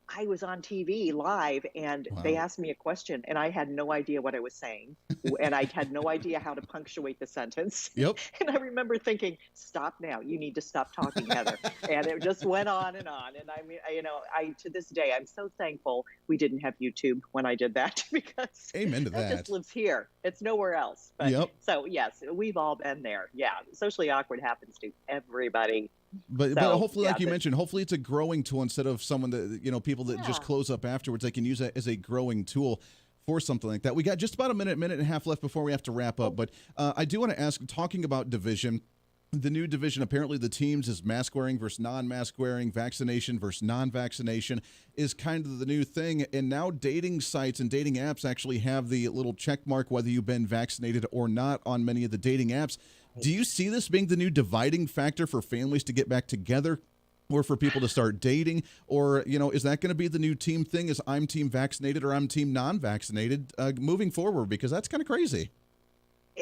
I was on TV live and they asked me a question and I had no idea what I was saying. And I had no idea how to punctuate the sentence. Yep. And I remember thinking, stop now. You need to stop talking, Heather. And it just went on. And I mean, to this day, I'm so thankful we didn't have YouTube when I did that because amen to that. Just lives here. It's nowhere else. But Yep. So yes, we've all been there. Yeah. Socially awkward happens to everybody. But hopefully, like you mentioned, hopefully it's a growing tool instead of someone that, people that just close up afterwards. They can use that as a growing tool for something like that. We got just about a minute and a half left before we have to wrap up. But I do want to ask, talking about division, the new division, apparently the teams is mask wearing versus non-mask wearing, vaccination versus non-vaccination is kind of the new thing. And now dating sites and dating apps actually have the little check mark whether you've been vaccinated or not on many of the dating apps. Do you see this being the new dividing factor for families to get back together or for people to start dating? Or, is that going to be the new team thing? Is I'm team vaccinated or I'm team non-vaccinated moving forward? Because that's kind of crazy.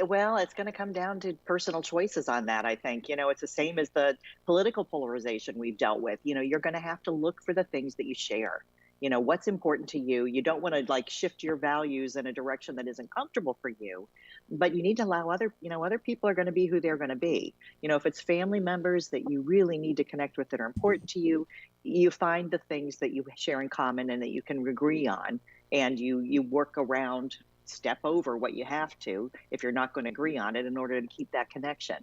Well, it's going to come down to personal choices on that, I think. It's the same as the political polarization we've dealt with. You're going to have to look for the things that you share. What's important to you. You don't want to shift your values in a direction that isn't comfortable for you, but you need to allow other people are going to be who they're going to be. If it's family members that you really need to connect with that are important to you, you find the things that you share in common and that you can agree on, and you work around, step over what you have to if you're not going to agree on it in order to keep that connection.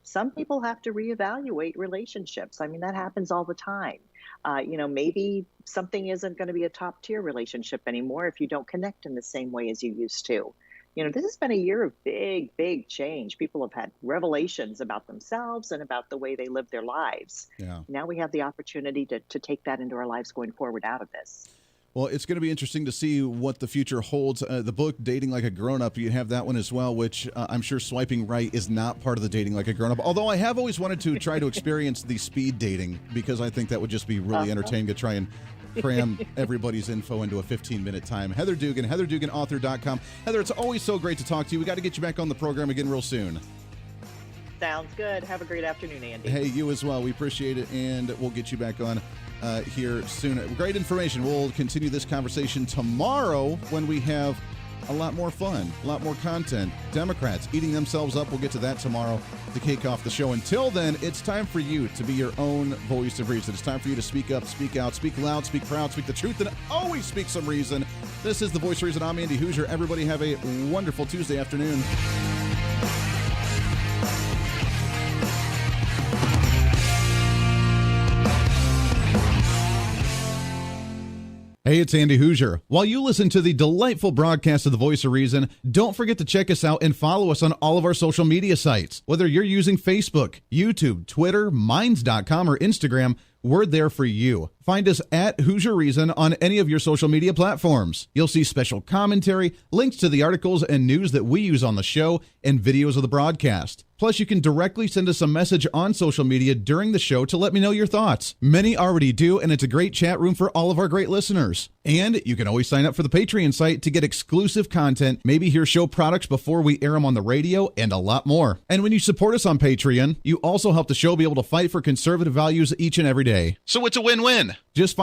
Some people have to reevaluate relationships. I mean, that happens all the time. Maybe something isn't going to be a top tier relationship anymore if you don't connect in the same way as you used to. This has been a year of big, big change. People have had revelations about themselves and about the way they live their lives. Yeah. Now we have the opportunity to take that into our lives going forward out of this. Well, it's going to be interesting to see what the future holds. The book, Dating Like a Grown-Up, you have that one as well, which I'm sure swiping right is not part of the Dating Like a Grown-Up. Although I have always wanted to try to experience the speed dating because I think that would just be really entertaining to try and cram everybody's info into a 15-minute time. Heather Dugan, HeatherDuganAuthor.com. Heather, it's always so great to talk to you. We got to get you back on the program again real soon. Sounds good. Have a great afternoon, Andy. Hey, you as well. We appreciate it, and we'll get you back on here soon. Great information. We'll continue this conversation tomorrow when we have a lot more fun, a lot more content. Democrats eating themselves up. We'll get to that tomorrow to kick off the show. Until then, it's time for you to be your own voice of reason. It's time for you to speak up, speak out, speak loud, speak proud, speak the truth, and always speak some reason. This is The Voice of Reason. I'm Andy Hooser. Everybody have a wonderful Tuesday afternoon. Hey, it's Andy Hooser. While you listen to the delightful broadcast of The Voice of Reason, don't forget to check us out and follow us on all of our social media sites. Whether you're using Facebook, YouTube, Twitter, Minds.com, or Instagram, we're there for you. Find us at Hooser Reason on any of your social media platforms. You'll see special commentary, links to the articles and news that we use on the show, and videos of the broadcast. Plus, you can directly send us a message on social media during the show to let me know your thoughts. Many already do, and it's a great chat room for all of our great listeners. And you can always sign up for the Patreon site to get exclusive content, maybe hear show products before we air them on the radio, and a lot more. And when you support us on Patreon, you also help the show be able to fight for conservative values each and every day. So it's a win-win. Just